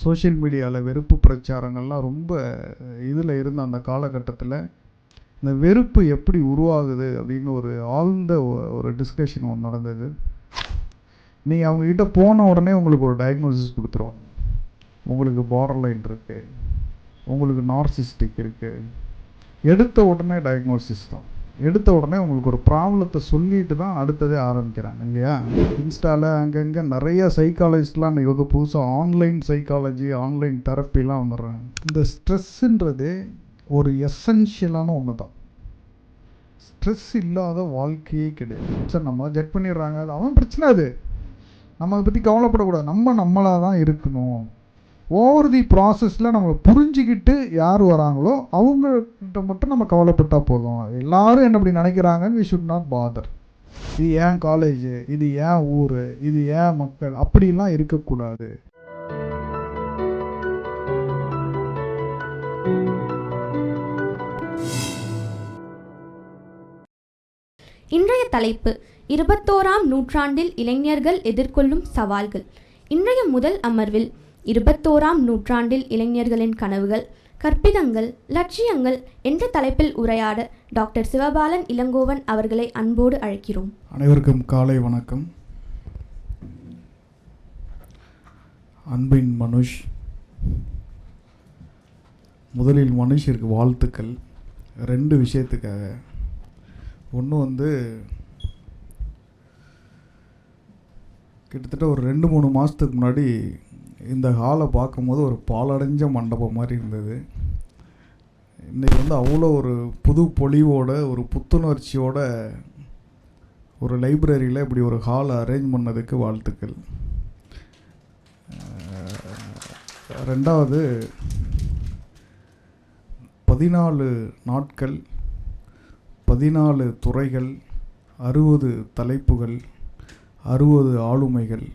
Social மீடியாவில் வெறுப்பு பிரச்சாரங்கள்லாம் ரொம்ப இதில் இருந்த அந்த காலகட்டத்தில் இந்த வெறுப்பு எப்படி உருவாகுது அப்படின்னு ஒரு ஆழ்ந்த ஒரு டிஸ்கஷன் ஒன்று நடந்தது. நீங்கள் அவங்கக்கிட்ட போன உடனே உங்களுக்கு ஒரு டயக்னோசிஸ் கொடுத்துருவாங்க. உங்களுக்கு பார்டர்லைன் இருக்குது, உங்களுக்கு நார்சிஸ்டிக் இருக்குது. எடுத்த உடனே டயக்னோசிஸ் தான். எடுத்த உடனே உங்களுக்கு ஒரு ப்ராப்ளத்தை சொல்லிட்டு தான் அடுத்ததே ஆரம்பிக்கிறாங்க இல்லையா? இன்ஸ்டாவில் அங்கங்கே நிறைய சைக்காலஜிஸ்ட்லாம் இன்றைக்கி புதுசாக ஆன்லைன் சைக்காலஜி, ஆன்லைன் தெரப்பிலாம் வந்துடுறாங்க. இந்த ஸ்ட்ரெஸ்ஸுன்றது ஒரு எசென்ஷியலான ஒன்று தான். ஸ்ட்ரெஸ் இல்லாத வாழ்க்கையே கிடையாது. சார் நம்ம ஜட்ஜ் பண்ணிடுறாங்க, அது அவன் பிரச்சனை, அது நம்ம அதை பற்றி கவலைப்படக்கூடாது. நம்மளாக தான் இருக்கணும். ஓவர் தி ப்ராசஸில் நம்ம புரிஞ்சிக்கிட்டு யார் வராங்களோ அவங்ககிட்ட மட்டும் நம்ம கவலைப்பட்டால் போதும். எல்லாரும் என்ன அப்படி நினைக்கிறாங்கன்னு வி ஷுட் நாட் பாதர். இது ஏன் காலேஜு, இது ஏன் ஊர், இது ஏன் மக்கள், அப்படிலாம் இருக்கக்கூடாது. இன்றைய தலைப்பு 21ஆம் நூற்றாண்டில் இளைஞர்கள் எதிர்கொள்ளும் சவால்கள். இன்றைய முதல் அமர்வில் 21ஆம் நூற்றாண்டில் இளைஞர்களின் கனவுகள், கற்பிதங்கள், லட்சியங்கள் என்ற தலைப்பில் உரையாட டாக்டர் சிவபாலன் இளங்கோவன் அவர்களை அன்போடு அழைக்கிறோம். அனைவருக்கும் காலை வணக்கம். அன்பின் மனுஷ், முதலில் மனுஷருக்கு வாழ்த்துக்கள். 2 விஷயத்துக்காக. ஒன்று கிட்டத்தட்ட ஒரு 2-3 மாதத்துக்கு முன்னாடி இந்த ஹாலை பார்க்கும்போது ஒரு பாலடைஞ்ச மண்டபம் மாதிரி இருந்தது. இன்றைக்கி அவ்வளோ ஒரு புது பொலிவோட, ஒரு புத்துணர்ச்சியோட ஒரு லைப்ரரியில் இப்படி ஒரு ஹால் அரேஞ்ச் பண்ணதுக்கு வாழ்த்துக்கள். 2வது, 14 நாட்கள், 14 துறைகள், 60 தலைப்புகள், 60 ஆளுமைகள்,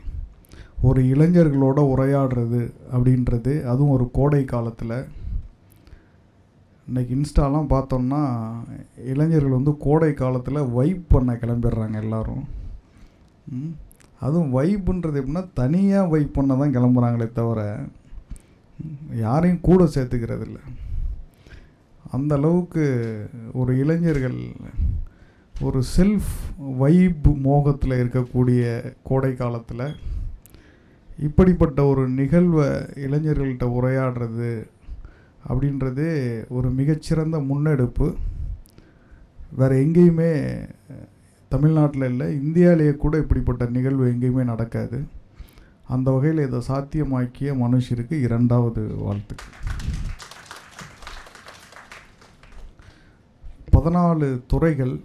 ஒரு இளைஞர்களோட உரையாடுறது அப்படின்றது, அதுவும் ஒரு கோடை காலத்தில். இன்றைக்கி இன்ஸ்டாலாம் பார்த்தோம்னா இளைஞர்கள் கோடை காலத்தில் வைப் பண்ண கிளம்பிடுறாங்க எல்லோரும். அதுவும் வைப்புன்றது எப்படின்னா தனியாக வைப் பண்ண தான் கிளம்புறாங்களே தவிர யாரையும் கூட சேர்த்துக்கிறது இல்லை. அந்த அளவுக்கு ஒரு இளைஞர்கள் ஒரு செல்ஃப் வைப் மோகத்தில் இருக்கக்கூடிய கோடை காலத்தில் இப்படிப்பட்ட ஒரு நிகழ்வை இளைஞர்கள்ட்ட உரையாடுறது அப்படின்றதே ஒரு மிகச்சிறந்த முன்னெடுப்பு. வேறு எங்கேயுமே தமிழ்நாட்டில் இல்லை, இந்தியாவிலேயே கூட இப்படிப்பட்ட நிகழ்வு எங்கேயுமே நடக்காது. அந்த வகையில் இதை சாத்தியமாக்கிய மனுஷருக்கு 2வது வாழ்த்துக்கள். 14 துறைகள்,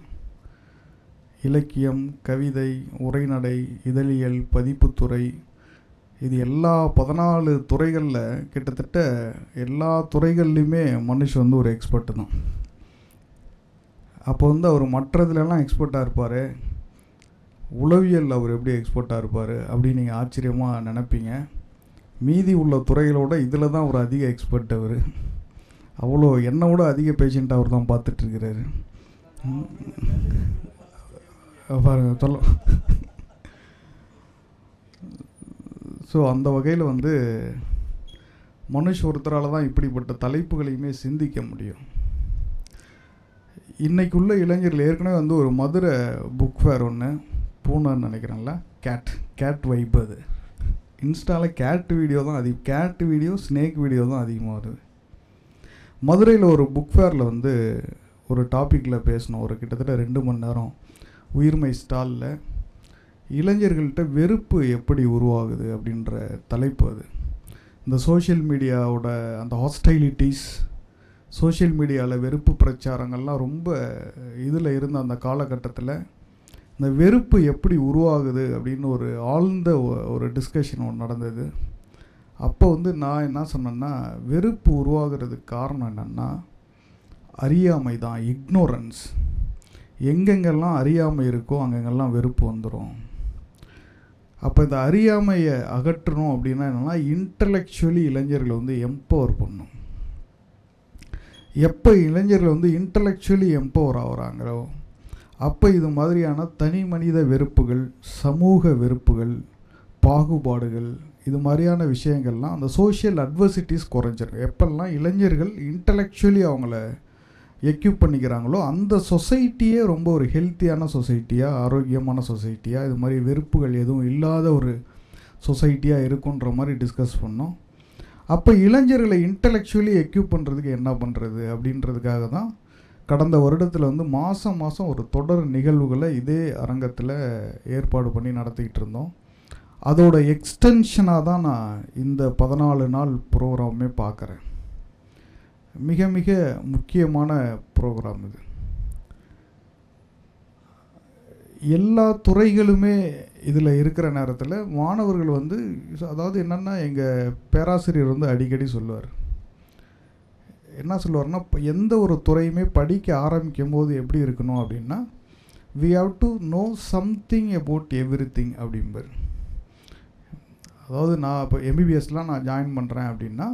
இலக்கியம், கவிதை, உரைநடை, இதழியல், பதிப்புத்துறை, இது எல்லா 14 துறைகளில் கிட்டத்தட்ட எல்லா துறைகள்லையுமே மனுஷன் ஒரு எக்ஸ்பர்ட்டு தான். அப்போ அவர் மற்றதுலலாம் எக்ஸ்பர்ட்டாக இருப்பார், உளவியல் அவர் எப்படி எக்ஸ்பர்ட்டாக இருப்பார் அப்படின்னு நீங்கள் ஆச்சரியமாக நினைப்பீங்க. மீதி உள்ள துறைகளோட இதில் தான் ஒரு அதிக எக்ஸ்பர்ட். அவர் அவ்வளோ என்னோட அதிக பேஷண்ட் அவர் தான் பார்த்துட்ருக்கிறாரு. பாருங்க சொல்ல. ஸோ அந்த வகையில் மனுஷ ஒருத்தரால் தான் இப்படிப்பட்ட தலைப்புகளையுமே சிந்திக்க முடியும். இன்றைக்குள்ள இளைஞர்கள் ஏற்கனவே ஒரு மதுரை புக் ஃபேர் ஒன்று பூனைன்னு நினைக்கிறேன்ல, கேட் வைப். அது இன்ஸ்டாவில் கேட் வீடியோ தான் கேட் வீடியோ, ஸ்னேக் வீடியோ தான் அதிகமாக வருது. மதுரையில் ஒரு புக் ஃபேரில் ஒரு டாப்பிக்கில் பேசணும், ஒரு கிட்டத்தட்ட 2 மணி நேரம், உயிர்மை ஸ்டாலில் இளைஞர்கள்ட்ட வெறுப்பு எப்படி உருவாகுது அப்படின்ற தலைப்பு. அது இந்த சோஷியல் மீடியாவோட அந்த ஹாஸ்டைலிட்டிஸ், சோஷியல் மீடியாவில் வெறுப்பு பிரச்சாரங்கள்லாம் ரொம்ப இதில் இருந்த அந்த காலகட்டத்தில் இந்த வெறுப்பு எப்படி உருவாகுது அப்படின்னு ஒரு ஆழ்ந்த ஒரு டிஸ்கஷன் ஒன்று நடந்தது. அப்போ நான் என்ன சொன்னேன்னா, வெறுப்பு உருவாகிறதுக்கு காரணம் என்னென்னா அறியாமை தான், இக்னோரன்ஸ். எங்கெங்கெல்லாம் அறியாமை இருக்கோ அங்கெங்கெல்லாம் வெறுப்பு வந்துடும். அப்போ இந்த அறியாமையை அகற்றணும் அப்படின்னா என்னென்னா, இன்டலெக்சுவலி இளைஞர்களை எம்பவர் பண்ணணும். எப்போ இளைஞர்கள் இன்டலெக்சுவலி எம்பவர் ஆகிறாங்களோ அப்போ இது மாதிரியான தனி மனித வெறுப்புகள், சமூக வெறுப்புகள், பாகுபாடுகள் இது மாதிரியான விஷயங்கள்லாம் அந்த சோஷியல் அட்வர்சிட்டிஸ் குறைஞ்சிரும். எப்பெல்லாம் இளைஞர்கள் இன்டலெக்சுவலி அவங்கள எக்யூப் பண்ணிக்கிறாங்களோ அந்த சொசைட்டியே ரொம்ப ஒரு ஹெல்த்தியான சொசைட்டியாக, ஆரோக்கியமான சொசைட்டியாக, இது மாதிரி வெறுப்புகள் எதுவும் இல்லாத ஒரு சொசைட்டியாக இருக்குன்ற மாதிரி டிஸ்கஸ் பண்ணோம். அப்போ இளைஞர்களை இன்டலெக்சுவலி எக்யூப் பண்ணுறதுக்கு என்ன பண்ணுறது அப்படின்றதுக்காக தான் கடந்த வருடத்தில் வந்து மாதம் ஒரு தொடர் நிகழ்வுகளை இதே அரங்கத்தில் ஏற்பாடு பண்ணி நடத்திக்கிட்டு இருந்தோம். அதோட எக்ஸ்டென்ஷனாக தான் நான் இந்த 14 நாள் ப்ரோக்ராமே பார்க்குறேன். மிக மிக முக்கியமான ப்ரோக்ராம் இது. எல்லா துறைகளுமே இதில் இருக்கிற நேரத்தில் மாணவர்கள் வந்து, அதாவது என்னென்னா, எங்கள் பேராசிரியர் வந்து அடிக்கடி சொல்லுவார், என்ன சொல்லுவார்னா, எந்த ஒரு துறையுமே படிக்க ஆரம்பிக்கும் போது எப்படி இருக்கணும் அப்படின்னா, we have to know something about everything அப்படிம்பார். அதாவது நான் இப்போ எம்பிபிஎஸ்லாம் நான் ஜாயின் பண்ணுறேன் அப்படின்னா,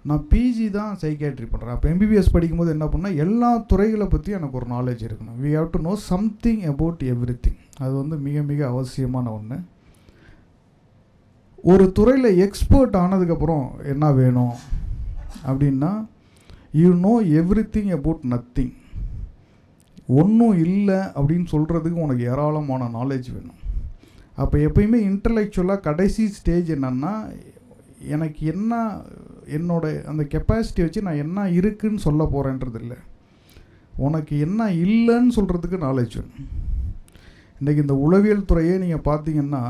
நான் பிஜி தான் சைக்காட்ரி பண்ணுறேன். அப்போ எம்பிபிஎஸ் படிக்கும்போது என்ன பண்ணால் எல்லா துறைகளை பற்றி எனக்கு ஒரு நாலேஜ் இருக்கணும். we have to know something about everything. அது வந்து மிக மிக அவசியமான ஒன்று. ஒரு துறையில் எக்ஸ்பர்ட் ஆனதுக்கப்புறம் என்ன வேணும் அப்படின்னா, you know everything about nothing. ஒன்றும் இல்லை அப்படின்னு சொல்கிறதுக்கு உனக்கு ஏராளமான நாலேஜ் வேணும். அப்போ எப்பயுமே இன்டலெக்சுவலாக கடைசி ஸ்டேஜ் என்னன்னா, எனக்கு என்ன, என்னோட அந்த கெப்பாசிட்டி வச்சு நான் என்ன இருக்குன்னு சொல்ல போகிறேன்றது இல்லை, உனக்கு என்ன இல்லைன்னு சொல்கிறதுக்கு நாலேஜ் வேணும். இன்றைக்கி இந்த உளவியல் துறையே நீங்கள் பார்த்தீங்கன்னா,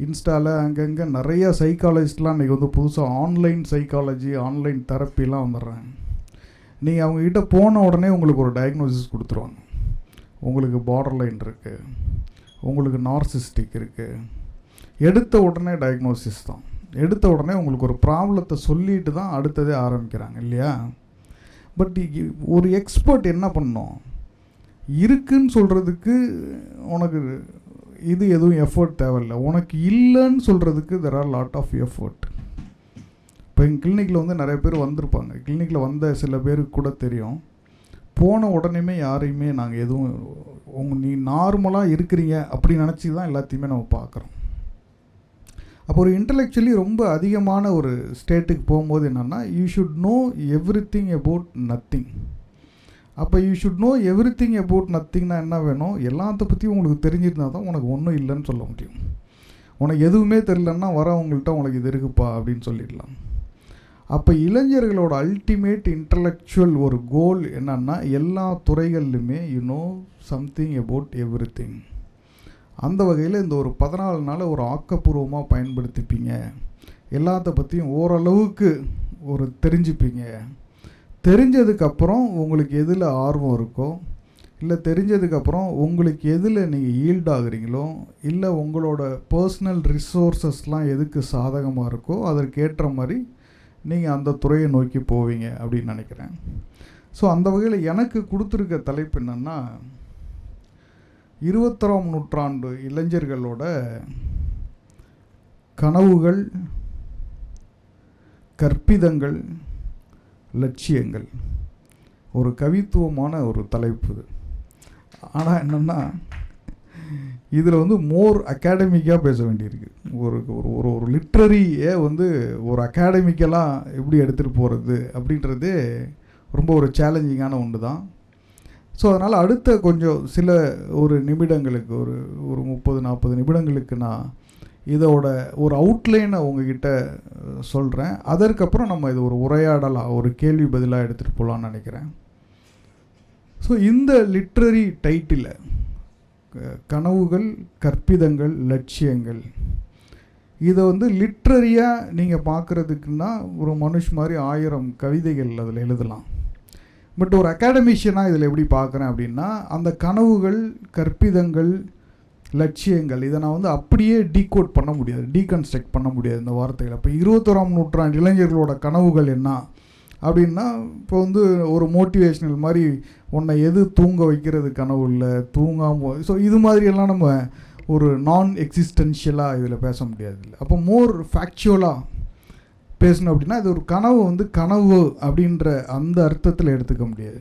இன்ஸ்டாவில் அங்கங்கே நிறைய சைக்காலஜிஸ்ட்லாம் இன்றைக்கி வந்து புதுசாக ஆன்லைன் சைக்காலஜி, ஆன்லைன் தெரப்பிலாம் வந்துடுறாங்க. நீங்கள் அவங்கக்கிட்ட போன உடனே உங்களுக்கு ஒரு டயக்னோசிஸ் கொடுத்துருவாங்க. உங்களுக்கு பார்டர்லைன் இருக்குது, உங்களுக்கு நார்சிஸ்டிக் இருக்குது. எடுத்த உடனே டயக்னோசிஸ் தான். எடுத்த உடனே உங்களுக்கு ஒரு ப்ராப்ளத்தை சொல்லிட்டு தான் அடுத்ததே ஆரம்பிக்கிறாங்க இல்லையா? பட் ஒரு எக்ஸ்பர்ட் என்ன பண்ணணும், இருக்குன்னு சொல்கிறதுக்கு உனக்கு இது எதுவும் எஃபர்ட் தேவையில்லை. உனக்கு இல்லைன்னு சொல்கிறதுக்கு there are lot of effort. இப்போ எங்கள் கிளினிக்கில் வந்து நிறைய பேர் வந்திருப்பாங்க. கிளினிக்கில் வந்த சில பேருக்கு கூட தெரியும், போன உடனேயுமே யாரையுமே நாங்கள் எதுவும் நீ நார்மலாக இருக்கிறீங்க அப்படி நினச்சி தான் எல்லாத்தையுமே நம்ம பார்க்குறோம். அப்போ ஒரு இன்டலெக்சுவலி ரொம்ப அதிகமான ஒரு ஸ்டேட்டுக்கு போகும்போது என்னென்னா, you should know everything about nothing. அப்போ you should know everything about நத்திங்னா என்ன வேணும், எல்லாத்த பற்றியும் உங்களுக்கு தெரிஞ்சிருந்தால் தான் உனக்கு ஒன்றும் இல்லைன்னு சொல்ல முடியும். உனக்கு எதுவுமே தெரியலன்னா வரவங்கள்ட்ட உனக்கு இது இருக்குப்பா அப்படின்னு சொல்லிடலாம். அப்போ இளைஞர்களோட அல்டிமேட் இன்டலெக்சுவல் ஒரு கோல் என்னன்னா, எல்லா துறைகள்லையுமே you know something about everything. அந்த வகையில் இந்த ஒரு 14 நாளை ஒரு ஆக்கப்பூர்வமாக பயன்படுத்திப்பீங்க. எல்லாத்த பற்றியும் ஓரளவுக்கு ஒரு தெரிஞ்சுப்பீங்க. தெரிஞ்சதுக்கப்புறம் உங்களுக்கு எதில் ஆர்வம் இருக்கோ, இல்லை தெரிஞ்சதுக்கப்புறம் உங்களுக்கு எதில் நீங்கள் ஈல்ட் ஆகுறீங்களோ, இல்லை உங்களோட பர்சனல் ரிசோர்ஸஸ்லாம் எதுக்கு சாதகமாக இருக்கோ அதற்கேற்ற மாதிரி நீங்கள் அந்த துறையை நோக்கி போவீங்க அப்படின்னு நினைக்கிறேன். ஸோ அந்த வகையில் எனக்கு கொடுத்துருக்க தலைப்பு என்னென்னா, 21ஆம் நூற்றாண்டு இளைஞர்களோட கனவுகள், கற்பிதங்கள், லட்சியங்கள். ஒரு கவித்துவமான ஒரு தலைப்பு இது. ஆனால் என்னென்னா, இதில் வந்து மோர் அகாடமிக்காக பேச வேண்டியிருக்கு. ஒரு ஒரு ஒரு லிட்ரரியை வந்து ஒரு அகாடமிக்கலாக எப்படி எடுத்துகிட்டு போகிறது அப்படின்றதே ரொம்ப ஒரு சேலஞ்சிங்கான ஒன்று தான். ஸோ அதனால் அடுத்த கொஞ்சம் சில ஒரு நிமிடங்களுக்கு, ஒரு 30-40 நிமிடங்களுக்கு நான் இதோட ஒரு அவுட்லைனை உங்ககிட்ட சொல்கிறேன். அதற்கப்புறம் நம்ம இது ஒரு உரையாடலாக, ஒரு கேள்வி பதிலாக எடுத்துகிட்டு போகலான்னு நினைக்கிறேன். ஸோ இந்த லிட்ரரி டைட்டில் கனவுகள், கற்பிதங்கள், லட்சியங்கள், இதை வந்து லிட்ரரியாக நீங்கள் பார்க்குறதுக்குன்னா ஒரு மனுஷ் மாதிரி 1000 கவிதைகள் அதில் எழுதலாம். பட் ஒரு அகாடமிஷியனாக இதில் எப்படி பார்க்குறேன் அப்படின்னா, அந்த கனவுகள், கற்பிதங்கள், லட்சியங்கள் இதை நான் வந்து அப்படியே டீகோட் பண்ண முடியாது, டீகன்ஸ்ட்ரக்ட் பண்ண முடியாது இந்த வார்த்தைகள். இப்போ 21ஆம் நூற்றாண்டு இளைஞர்களோட கனவுகள் என்ன அப்படின்னா, இப்போ வந்து ஒரு மோட்டிவேஷ்னல் மாதிரி உன்னை எது தூங்க வைக்கிறது கனவு இல்லை, தூங்காமல், ஸோ இது மாதிரியெல்லாம் நம்ம ஒரு நான் எக்ஸிஸ்டென்ஷியலாக இதில் பேச முடியாது இல்லை. அப்போ மோர் ஃபேக்சுவலாக பேசணும் அப்படின்னா, இது ஒரு கனவு வந்து கனவு அப்படின்ற அந்த அர்த்தத்தில் எடுத்துக்க முடியாது.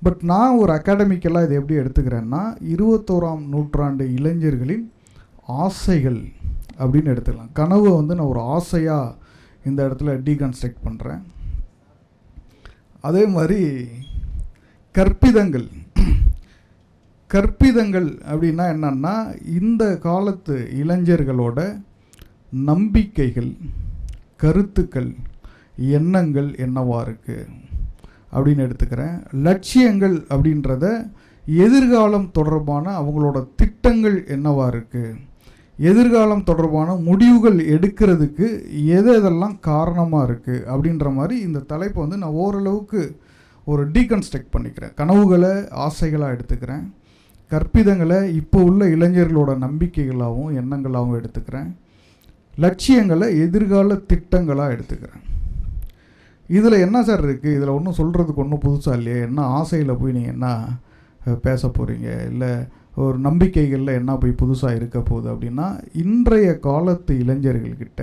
பட் நான் ஒரு அகாடமிக்கலாக இதை எப்படி எடுத்துக்கிறேன்னா, 21ஆம் நூற்றாண்டு இளைஞர்களின் ஆசைகள் அப்படின்னு எடுத்துக்கலாம். கனவை வந்து நான் ஒரு ஆசையாக இந்த இடத்துல டீகன்ஸ்ட்ரக்ட் பண்ணுறேன். அதே மாதிரி கற்பிதங்கள் அப்படின்னா என்னன்னா, இந்த காலத்து இளைஞர்களோட நம்பிக்கைகள், கருத்துக்கள், எண்ணங்கள் என்னவா இருக்குது அப்படின்னு எடுத்துக்கிறேன். லட்சியங்கள் அப்படின்றத எதிர்காலம் தொடர்பான அவங்களோட திட்டங்கள் என்னவா இருக்குது, எதிர்காலம் தொடர்பான முடிவுகள் எடுக்கிறதுக்கு எதெல்லாம் காரணமாக இருக்குது அப்படின்ற மாதிரி இந்த தலைப்பை வந்து நான் ஓரளவுக்கு ஒரு டீகன்ஸ்ட்ரக்ட் பண்ணிக்கிறேன். கனவுகளை ஆசைகளாக எடுத்துக்கிறேன், கற்பிதங்களை இப்போ உள்ள இளைஞர்களோட நம்பிக்கைகளாகவும் எண்ணங்களாகவும் எடுத்துக்கிறேன், லட்சியங்களை எதிர்கால திட்டங்களாக எடுத்துக்கிறேன். இதில் என்ன சார் இருக்குது, இதில் ஒன்றும் சொல்கிறதுக்கு ஒன்றும் புதுசாக இல்லையே, என்ன ஆசையில் போய் நீங்கள் என்ன பேச போகிறீங்க, இல்லை ஒரு நம்பிக்கைகளில் என்ன போய் புதுசாக இருக்க போகுது அப்படின்னா, இன்றைய காலத்து இளைஞர்கள்கிட்ட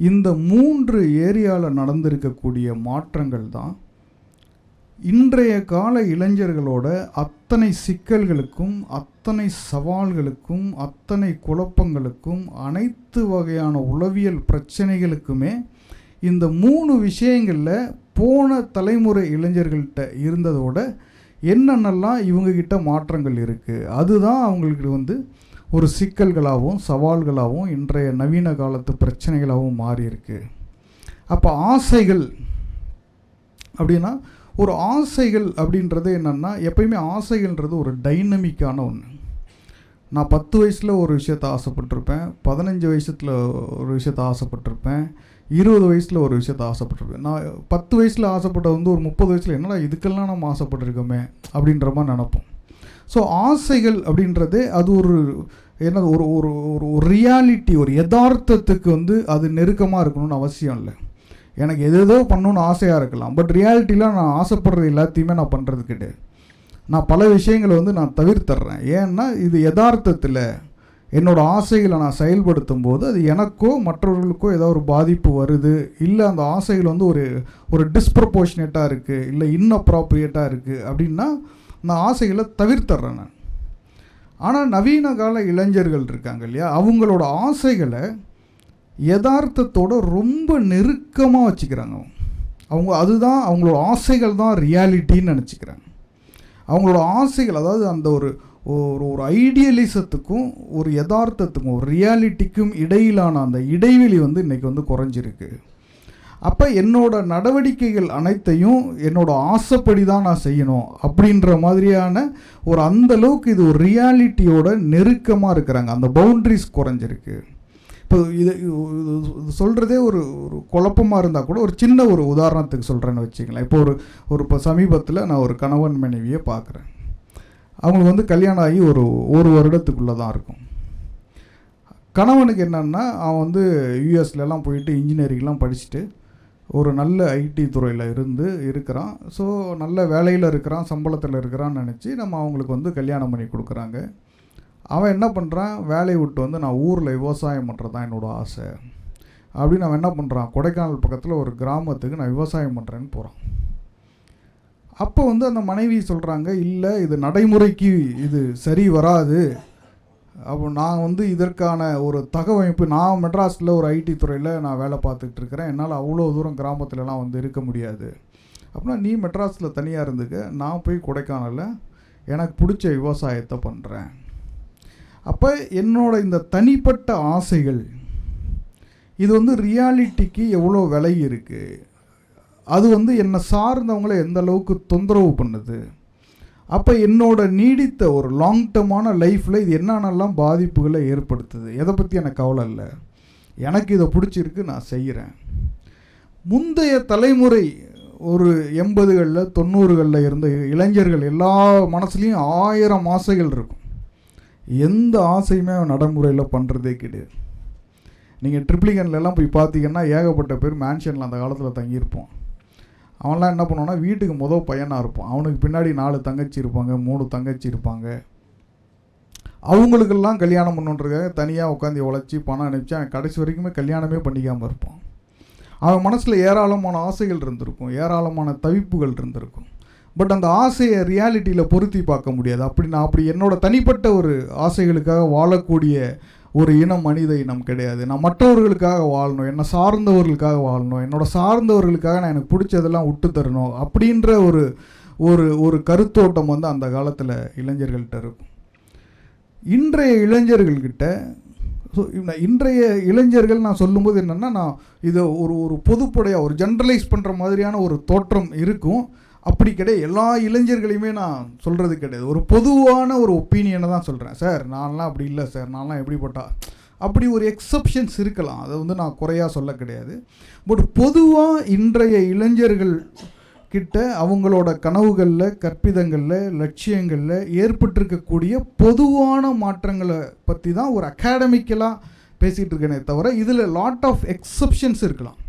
இந்த 3 ஏரியாவில் நடந்திருக்கக்கூடிய மாற்றங்கள் தான் இன்றைய கால இளைஞர்களோட அத்தனை சிக்கல்களுக்கும், அத்தனை சவால்களுக்கும், அத்தனை குழப்பங்களுக்கும், அனைத்து வகையான உளவியல் பிரச்சனைகளுக்குமே இந்த 3 விஷயங்களில் போன தலைமுறை இளைஞர்கள்ட்ட இருந்ததோட என்னென்னலாம் இவங்ககிட்ட மாற்றங்கள் இருக்குது, அதுதான் அவங்களுக்கு வந்து ஒரு சிக்கல்களாகவும் சவால்களாகவும் இன்றைய நவீன காலத்து பிரச்சனைகளாகவும் மாறி இருக்கு. அப்போ ஆசைகள் அப்படின்னா, ஒரு ஆசைகள் அப்படின்றது என்னென்னா, எப்பயுமே ஆசைகள்ன்றது ஒரு டைனமிக்கான ஒன்று. நான் 10 வயசில் ஒரு விஷயத்தை ஆசைப்பட்டிருப்பேன், 15 வயசுல ஒரு விஷயத்தை ஆசைப்பட்டிருப்பேன், 20 வயசில் ஒரு விஷயத்தை ஆசைப்பட்டிருப்பேன். நான் 10 வயசில் ஆசைப்பட்டது வந்து ஒரு 30 வயசில் என்னடா இதுக்கெல்லாம் நம்ம ஆசைப்பட்டிருக்கோமே அப்படின்ற மாதிரி நினப்போம். ஸோ ஆசைகள் அப்படின்றதே அது ஒரு என்ன ஒரு ஒரு ஒரு ரியாலிட்டி, ஒரு யதார்த்தத்துக்கு வந்து அது நெருக்கமாக இருக்கணும்னு அவசியம் இல்லை. எனக்கு எதோ பண்ணணுன்னு ஆசையாக இருக்கலாம், பட் ரியாலிட்டியில் நான் ஆசைப்படுறது எல்லாத்தையுமே நான் பண்ணுறது கிடையாது. நான் பல விஷயங்களை வந்து நான் தவிர்த்துறேன். ஏன்னா இது யதார்த்தத்தில் என்னோடய ஆசைகளை நான் செயல்படுத்தும் போது அது எனக்கோ மற்றவர்களுக்கோ ஏதோ ஒரு பாதிப்பு வருது, இல்லை அந்த ஆசைகள் வந்து ஒரு டிஸ்ப்ரப்போர்ஷனேட்டாக இருக்குது, இல்லை இன்அப்ராப்ரியேட்டாக இருக்குது அப்படின்னா நான் ஆசைகளை தவிர்த்துறேன் நான். ஆனால் நவீன கால இளைஞர்கள் இருக்காங்க இல்லையா, அவங்களோட ஆசைகளை யதார்த்தத்தோடு ரொம்ப நெருக்கமாக வச்சுக்கிறாங்க. அவங்க அதுதான் அவங்களோட ஆசைகள் தான் ரியாலிட்டின்னு நினச்சிக்கிறாங்க. அவங்களோட ஆசைகள், அதாவது அந்த ஒரு ஒரு ஐடியலிசத்துக்கும் ஒரு யதார்த்தத்துக்கும் ஒரு ரியாலிட்டிக்கும் இடையிலான அந்த இடைவெளி வந்து இன்றைக்கி வந்து குறைஞ்சிருக்கு. அப்போ என்னோட நடவடிக்கைகள் அனைத்தையும் என்னோட ஆசைப்படி தான் நான் செய்யணும் அப்படின்ற மாதிரியான ஒரு அந்தளவுக்கு இது ஒரு ரியாலிட்டியோட நெருக்கமாக இருக்கிறாங்க. அந்த பவுண்ட்ரிஸ் குறைஞ்சிருக்கு. இப்போ இது சொல்கிறதே ஒரு குழப்பமாக இருந்தால் கூட ஒரு சின்ன ஒரு உதாரணத்துக்கு சொல்கிறேன்னு வச்சுக்கலாம். இப்போ இப்போ சமீபத்தில் நான் ஒரு கணவன் மனைவியை பார்க்குறேன். அவங்களுக்கு வந்து கல்யாணம் ஆகி ஒரு வருடத்துக்குள்ளே தான் இருக்கும். கணவனுக்கு என்னென்னா, அவன் வந்து யூஎஸ்லலாம் போயிட்டு இன்ஜினியரிங்லாம் படிச்சுட்டு ஒரு நல்ல ஐடி துறையில் இருக்கிறான். ஸோ நல்ல வேலையில் இருக்கிறான், சம்பளத்தில் இருக்கிறான்னு நினச்சி நம்ம அவங்களுக்கு வந்து கல்யாணம் பண்ணி கொடுக்குறாங்க. அவன் என்ன பண்ணுறான், வேலையை விட்டு வந்து நான் ஊரில் விவசாயம் பண்ணுறது தான் என்னோடய ஆசை அப்படின்னு அவன் என்ன பண்ணுறான், கொடைக்கானல் பக்கத்தில் ஒரு கிராமத்துக்கு நான் விவசாயம் பண்ணுறேன்னு போகிறான். அப்போ வந்து அந்த மனைவி சொல்கிறாங்க, இல்லை இது நடைமுறைக்கு இது சரி வராது, அப்போ நான் வந்து இதற்கான ஒரு தகவமைப்பு, நான் மெட்ராஸில் ஒரு ஐடி துறையில் நான் வேலை பார்த்துக்கிட்டு இருக்கிறேன், என்னால் அவ்வளோ தூரம் கிராமத்துலலாம் வந்து இருக்க முடியாது, அப்படின்னா நீ மெட்ராஸில் தனியாக இருந்துக்க, நான் போய் கொடைக்கானலில் எனக்கு பிடிச்ச விவசாயத்தை பண்ணுறேன். அப்போ என்னோட இந்த தனிப்பட்ட ஆசைகள் இது வந்து ரியாலிட்டிக்கு எவ்வளோ விலை இருக்குது, அது வந்து என்னை சார்ந்தவங்களை எந்த அளவுக்கு தொந்தரவு பண்ணுது, அப்போ என்னோட நீடித்த ஒரு லாங் டேர்மான லைஃப்பில் இது என்னென்னலாம் பாதிப்புகளை ஏற்படுத்துது, எதை பற்றி எனக்கு கவலை இல்லை, எனக்கு இதை பிடிச்சிருக்கு, நான் செய்கிறேன். முந்தைய தலைமுறை ஒரு 80களில் 90களில் இருந்த இளைஞர்கள் எல்லா மனசுலேயும் 1000 ஆசைகள் இருக்கும். எந்த ஆசையுமே நடைமுறையில் பண்ணுறதே கிடையாது. நீங்கள் ட்ரிப்ளிகன்லாம் போய் பார்த்தீங்கன்னா ஏகப்பட்ட பேர் மேன்ஷனில் அந்த காலத்தில் தங்கியிருப்போம். அவன்லாம் என்ன பண்ணுவான்னா, வீட்டுக்கு முதல் பையனாக இருப்பான், அவனுக்கு பின்னாடி 4 தங்கச்சி இருப்பாங்க, 3 தங்கச்சி இருப்பாங்க. அவங்களுக்கெல்லாம் கல்யாணம் பண்ணுன்றதுக்காக தனியாக உட்காந்து உழைச்சி பணம் அனுப்பிச்சு அவன் கடைசி வரைக்குமே கல்யாணமே பண்ணிக்காமல் இருப்பான். அவன் மனசில் ஏராளமான ஆசைகள் இருந்திருக்கும், ஏராளமான தவிப்புகள் இருந்திருக்கும். பட் அந்த ஆசையை ரியாலிட்டியில் பொருத்தி பார்க்க முடியாது. அப்படி என்னோட தனிப்பட்ட ஒரு ஆசைகளுக்காக வாழக்கூடிய ஒரு இனம் மனித இனம் கிடையாது. நான் மற்றவர்களுக்காக வாழணும், என்னை சார்ந்தவர்களுக்காக வாழணும், என்னோட சார்ந்தவர்களுக்காக நான் எனக்கு பிடிச்சதெல்லாம் விட்டு தரணும் அப்படின்ற ஒரு ஒரு ஒரு கருத்தோட்டம் வந்து அந்த காலத்தில் இளைஞர்கள்ட்ட இருக்கும். இன்றைய இளைஞர்கள்கிட்ட இன்றைய இளைஞர்கள் நான் சொல்லும்போது என்னென்னா, நான் இதை ஒரு ஒரு பொதுப்படையாக ஒரு ஜென்ரலைஸ் பண்ணுற மாதிரியான ஒரு தோற்றம் இருக்கும். அப்படி கிடையாது. எல்லா இளைஞர்களையுமே நான் சொல்கிறது கிடையாது. ஒரு பொதுவான ஒரு ஒப்பீனியனை தான் சொல்கிறேன். சார் நான்லாம் அப்படி இல்லை சார், நான்லாம் எப்படிப்பட்டா, அப்படி ஒரு எக்ஸப்ஷன்ஸ் இருக்கலாம். அதை வந்து நான் குறையாக சொல்ல கிடையாது. பட் பொதுவாக இன்றைய இளைஞர்கள் கிட்ட அவங்களோட கனவுகளில், கற்பிதங்களில், லட்சியங்களில் ஏற்பட்டிருக்கக்கூடிய பொதுவான மாற்றங்களை பற்றி தான் ஒரு அகாடமிக்கலாக பேசிகிட்டு இருக்கேனே தவிர, இதில் லாட் ஆஃப் எக்ஸப்ஷன்ஸ் இருக்கலாம்.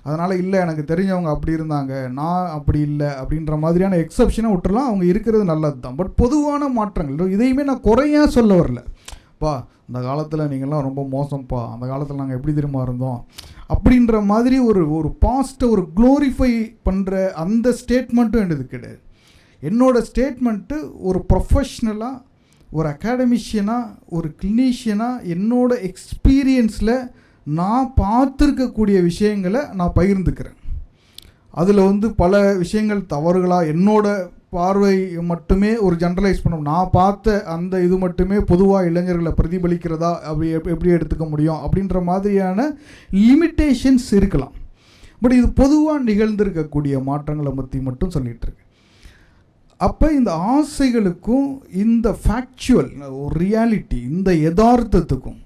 அதனால் இல்லை எனக்கு தெரிஞ்சவங்க அப்படி இருந்தாங்க, நான் அப்படி இல்லை அப்படின்ற மாதிரியான எக்ஸப்ஷனை விட்டுறலாம். அவங்க இருக்கிறது நல்லது தான். பட் பொதுவான மாற்றங்கள் இதையுமே நான் குறையாக சொல்ல வரல. பா அந்த காலத்தில் நீங்கள்லாம் ரொம்ப மோசம்ப்பா, அந்த காலத்தில் நாங்கள் எப்படி தெரியுமா இருந்தோம் அப்படின்ற மாதிரி ஒரு ஒரு பாஸ்ட்டை ஒரு க்ளோரிஃபை பண்ணுற அந்த ஸ்டேட்மெண்ட்டும் என்னது கிடையாது. என்னோடய ஸ்டேட்மெண்ட்டு ஒரு ப்ரொஃபஷ்னலாக, ஒரு அகாடமிஷியனாக, ஒரு கிளினிஷியனாக என்னோட எக்ஸ்பீரியன்ஸில் நான் பார்த்துருக்கக்கூடிய விஷயங்களை நான் பகிர்ந்துக்கிறேன். அதில் வந்து பல விஷயங்கள் தவறுகளாக என்னோட பார்வை மட்டுமே ஒரு ஜென்ரலைஸ் பண்ணணும், நான் பார்த்த அந்த இது மட்டுமே பொதுவாக இளைஞர்களை பிரதிபலிக்கிறதா அப்படி எப்படி எடுத்துக்க முடியும் அப்படின்ற மாதிரியான லிமிட்டேஷன்ஸ் இருக்கலாம். பட் இது பொதுவாக நிகழ்ந்திருக்கக்கூடிய மாற்றங்களை பற்றி மட்டும் சொல்லிகிட்டு இருக்கு. அப்போ இந்த ஆசைகளுக்கும் இந்த ஃபேக்சுவல் ஒரு ரியாலிட்டி, இந்த யதார்த்தத்துக்கும்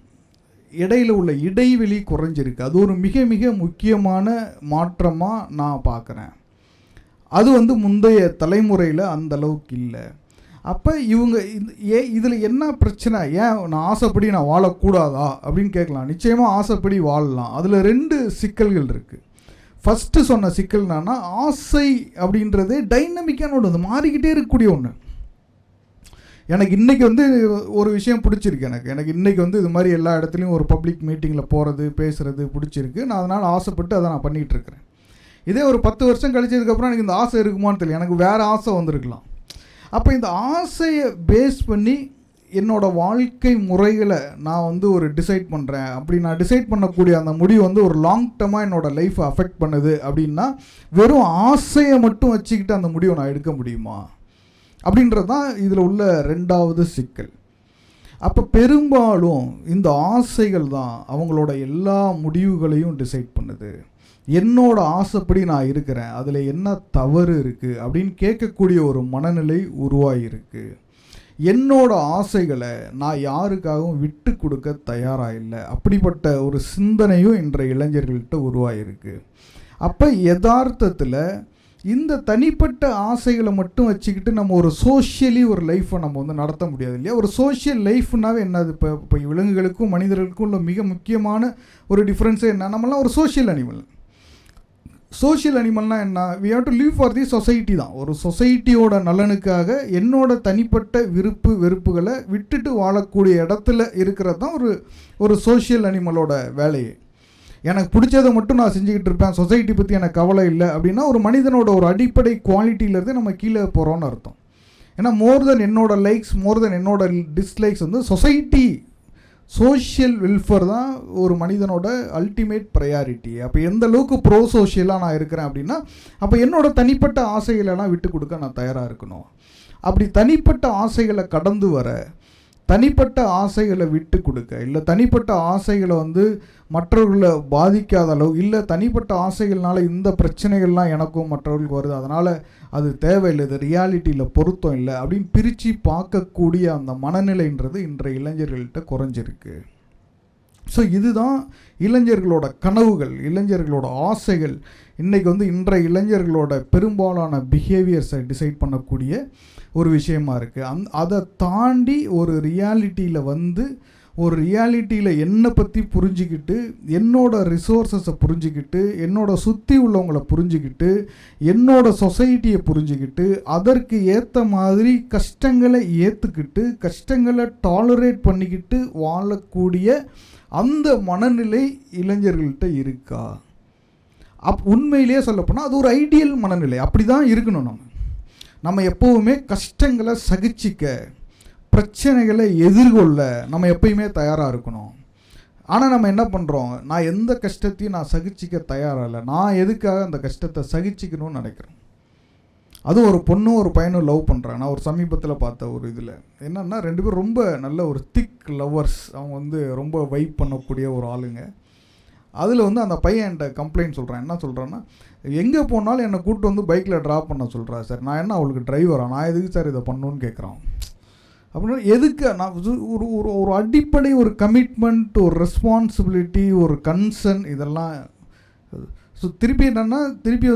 இடையில் உள்ள இடைவெளி குறைஞ்சிருக்கு. அது ஒரு மிக மிக முக்கியமான மாற்றமாக நான் பார்க்குறேன். அது வந்து முந்தைய தலைமுறையில் அந்த அளவுக்கு இல்லை. அப்போ இவங்க இதில் என்ன பிரச்சனை, ஏன் நான் ஆசைப்படி நான் வாழக்கூடாதா அப்படின்னு கேட்கலாம். நிச்சயமாக ஆசைப்படி வாழலாம். அதில் 2 சிக்கல்கள் இருக்குது. ஃபஸ்ட்டு சொன்ன சிக்கல் என்னன்னா, ஆசை அப்படின்றதே டைனமிக்கான ஒன்று, அது மாறிக்கிட்டே இருக்கக்கூடிய ஒன்று. எனக்கு இன்றைக்கி வந்து ஒரு விஷயம் பிடிச்சிருக்கு. எனக்கு இன்றைக்கி வந்து இது மாதிரி எல்லா இடத்துலையும் ஒரு பப்ளிக் மீட்டிங்கில் போகிறது, பேசுகிறது பிடிச்சிருக்கு. நான் அதனால் ஆசைப்பட்டு அதை நான் பண்ணிகிட்ருக்கிறேன். இதே ஒரு 10 வருஷம் கழிச்சதுக்கப்புறம் எனக்கு இந்த ஆசை இருக்குமான்னு தெரியல, எனக்கு வேறு ஆசை வந்திருக்கலாம். அப்போ இந்த ஆசையை பேஸ் பண்ணி என்னோடய வாழ்க்கை முறைகளை நான் வந்து ஒரு டிசைட் பண்ணுறேன். அப்படி நான் டிசைட் பண்ணக்கூடிய அந்த முடிவு வந்து ஒரு லாங் டர்மாக என்னோடய லைஃப்பை அஃபெக்ட் பண்ணுது அப்படின்னா, வெறும் ஆசையை மட்டும் வச்சுக்கிட்டு அந்த முடிவை நான் எடுக்க முடியுமா அப்படின்றது தான் இதில் உள்ள 2வது சிக்கல். அப்போ பெரும்பாலும் இந்த ஆசைகள் தான் அவங்களோட எல்லா முடிவுகளையும் டிசைட் பண்ணுது. என்னோட ஆசைப்படி நான் இருக்கிறேன், அதில் என்ன தவறு இருக்குது அப்படின்னு கேட்கக்கூடிய ஒரு மனநிலை உருவாகிருக்கு. என்னோட ஆசைகளை நான் யாருக்காகவும் விட்டு கொடுக்க தயாராக இல்லை, அப்படிப்பட்ட ஒரு சிந்தனையும் இன்றைய இளைஞர்கள்ட்ட உருவாகிருக்கு. அப்போ யதார்த்தத்தில் இந்த தனிப்பட்ட ஆசைகளை மட்டும் வச்சுக்கிட்டு நம்ம ஒரு சோஷியலி ஒரு லைஃப்பை நம்ம வந்து நடத்த முடியாது இல்லையா. ஒரு சோஷியல் லைஃப்னாவே என்னது, இப்போ விலங்குகளுக்கும் மனிதர்களுக்கும் உள்ள மிக முக்கியமான ஒரு டிஃப்ரென்ஸே என்ன, நம்மளாம் ஒரு சோஷியல் அனிமல். சோஷியல் அனிமல்னால் என்ன, we have to live for the society தான். ஒரு சொசைட்டியோட நலனுக்காக என்னோட தனிப்பட்ட விருப்பு வெறுப்புகளை விட்டுட்டு வாழக்கூடிய இடத்துல இருக்கிறது தான் ஒரு சோஷியல் அனிமலோட வேலையே. எனக்கு பிடிச்சதை மட்டும் நான் செஞ்சுக்கிட்டு இருப்பேன், சொசைட்டி பற்றி எனக்கு கவலை இல்லை அப்படின்னா ஒரு மனிதனோட ஒரு அடிப்படை குவாலிட்டியிலேருந்து நம்ம கீழே போகிறோன்னு அர்த்தம். ஏன்னா மோர் தென் என்னோட லைக்ஸ், மோர் தென் என்னோட டிஸ்லைக்ஸ் வந்து சொசைட்டி, சோஷியல் வெல்ஃபேர் தான் ஒரு மனிதனோட அல்டிமேட் ப்ரையாரிட்டி. அப்போ எந்த அளவுக்கு ப்ரோ சோஷியலாக நான் இருக்கிறேன் அப்படின்னா, அப்போ என்னோடய தனிப்பட்ட ஆசைகளெல்லாம் விட்டு கொடுக்க நான் தயாராக இருக்கணும். அப்படி தனிப்பட்ட ஆசைகளை கடந்து வர, தனிப்பட்ட ஆசைகளை விட்டு கொடுக்க, இல்லை தனிப்பட்ட ஆசைகளை வந்து மற்றவர்களை பாதிக்காத அளவு, இல்லை தனிப்பட்ட ஆசைகள்னால இந்த பிரச்சனைகள்லாம் எனக்கும் மற்றவர்களுக்கு வருது, அதனால் அது தேவையில்லை, இது ரியாலிட்டியில் பொருத்தம் இல்லை அப்படின்னு பிரித்து பார்க்கக்கூடிய அந்த மனநிலைன்றது இன்றைய இளைஞர்கள்ட்ட குறைஞ்சிருக்கு. ஸோ இதுதான் இளைஞர்களோட கனவுகள், இளைஞர்களோட ஆசைகள் இன்றைக்கி வந்து இன்றைய இளைஞர்களோட பெரும்பாலான பிஹேவியர்ஸை டிசைட் பண்ணக்கூடிய ஒரு விஷயமா இருக்குது. அதை தாண்டி ஒரு ரியாலிட்டியில் வந்து ஒரு ரியாலிட்டியில் என்னை பற்றி புரிஞ்சிக்கிட்டு, என்னோட ரிசோர்ஸஸை புரிஞ்சிக்கிட்டு, என்னோட சுற்றி உள்ளவங்களை புரிஞ்சிக்கிட்டு, என்னோட சொசைட்டியை புரிஞ்சிக்கிட்டு, அதற்கு ஏற்ற மாதிரி கஷ்டங்களை ஏற்றுக்கிட்டு, கஷ்டங்களை டாலரேட் பண்ணிக்கிட்டு வாழக்கூடிய அந்த மனநிலை இளைஞர்கள்ட்ட இருக்கா? உண்மையிலேயே சொல்லப்போனால் அது ஒரு ஐடியல் மனநிலை. அப்படி தான் இருக்கணும். நம்ம எப்போவுமே கஷ்டங்களை சகிச்சிக்க, பிரச்சனைகளை எதிர்கொள்ள நம்ம எப்பயுமே தயாராக இருக்கணும். ஆனால் நம்ம என்ன பண்ணுறோம், நான் எந்த கஷ்டத்தையும் நான் சகிச்சிக்க தயாராக இல்லை, நான் எதுக்காக அந்த கஷ்டத்தை சகிச்சிக்கணும்னு நினைக்கிறேன். அதுவும் ஒரு பொண்ணும் ஒரு பையனும் லவ் பண்ணுறாங்க. நான் ஒரு சமீபத்தில் பார்த்த ஒரு இதில் என்னென்னா, 2 பேரும் ரொம்ப நல்ல ஒரு திக் லவ்வர்ஸ். அவங்க ரொம்ப வைப் பண்ணக்கூடிய ஒரு ஆளுங்க. அதில் அந்த பையன் என்கிட்ட கம்ப்ளைண்ட் சொல்கிறான். என்ன சொல்கிறான்னா, எங்கே போனாலும் என்னை கூப்பிட்டு பைக்கில் ட்ராப் பண்ண சொல்கிறா சார், நான் என்ன அவளுக்கு டிரைவரா, நான் எதுக்கு சார் இதை பண்ணணுன்னு கேட்குறான். அப்படின்னா எதுக்கு, நான் ஒரு ஒரு ஒரு அடிப்படை ஒரு கமிட்மெண்ட், ஒரு ரெஸ்பான்சிபிலிட்டி, ஒரு கன்சர்ன், இதெல்லாம். ஸோ திருப்பி என்னென்னா, திருப்பி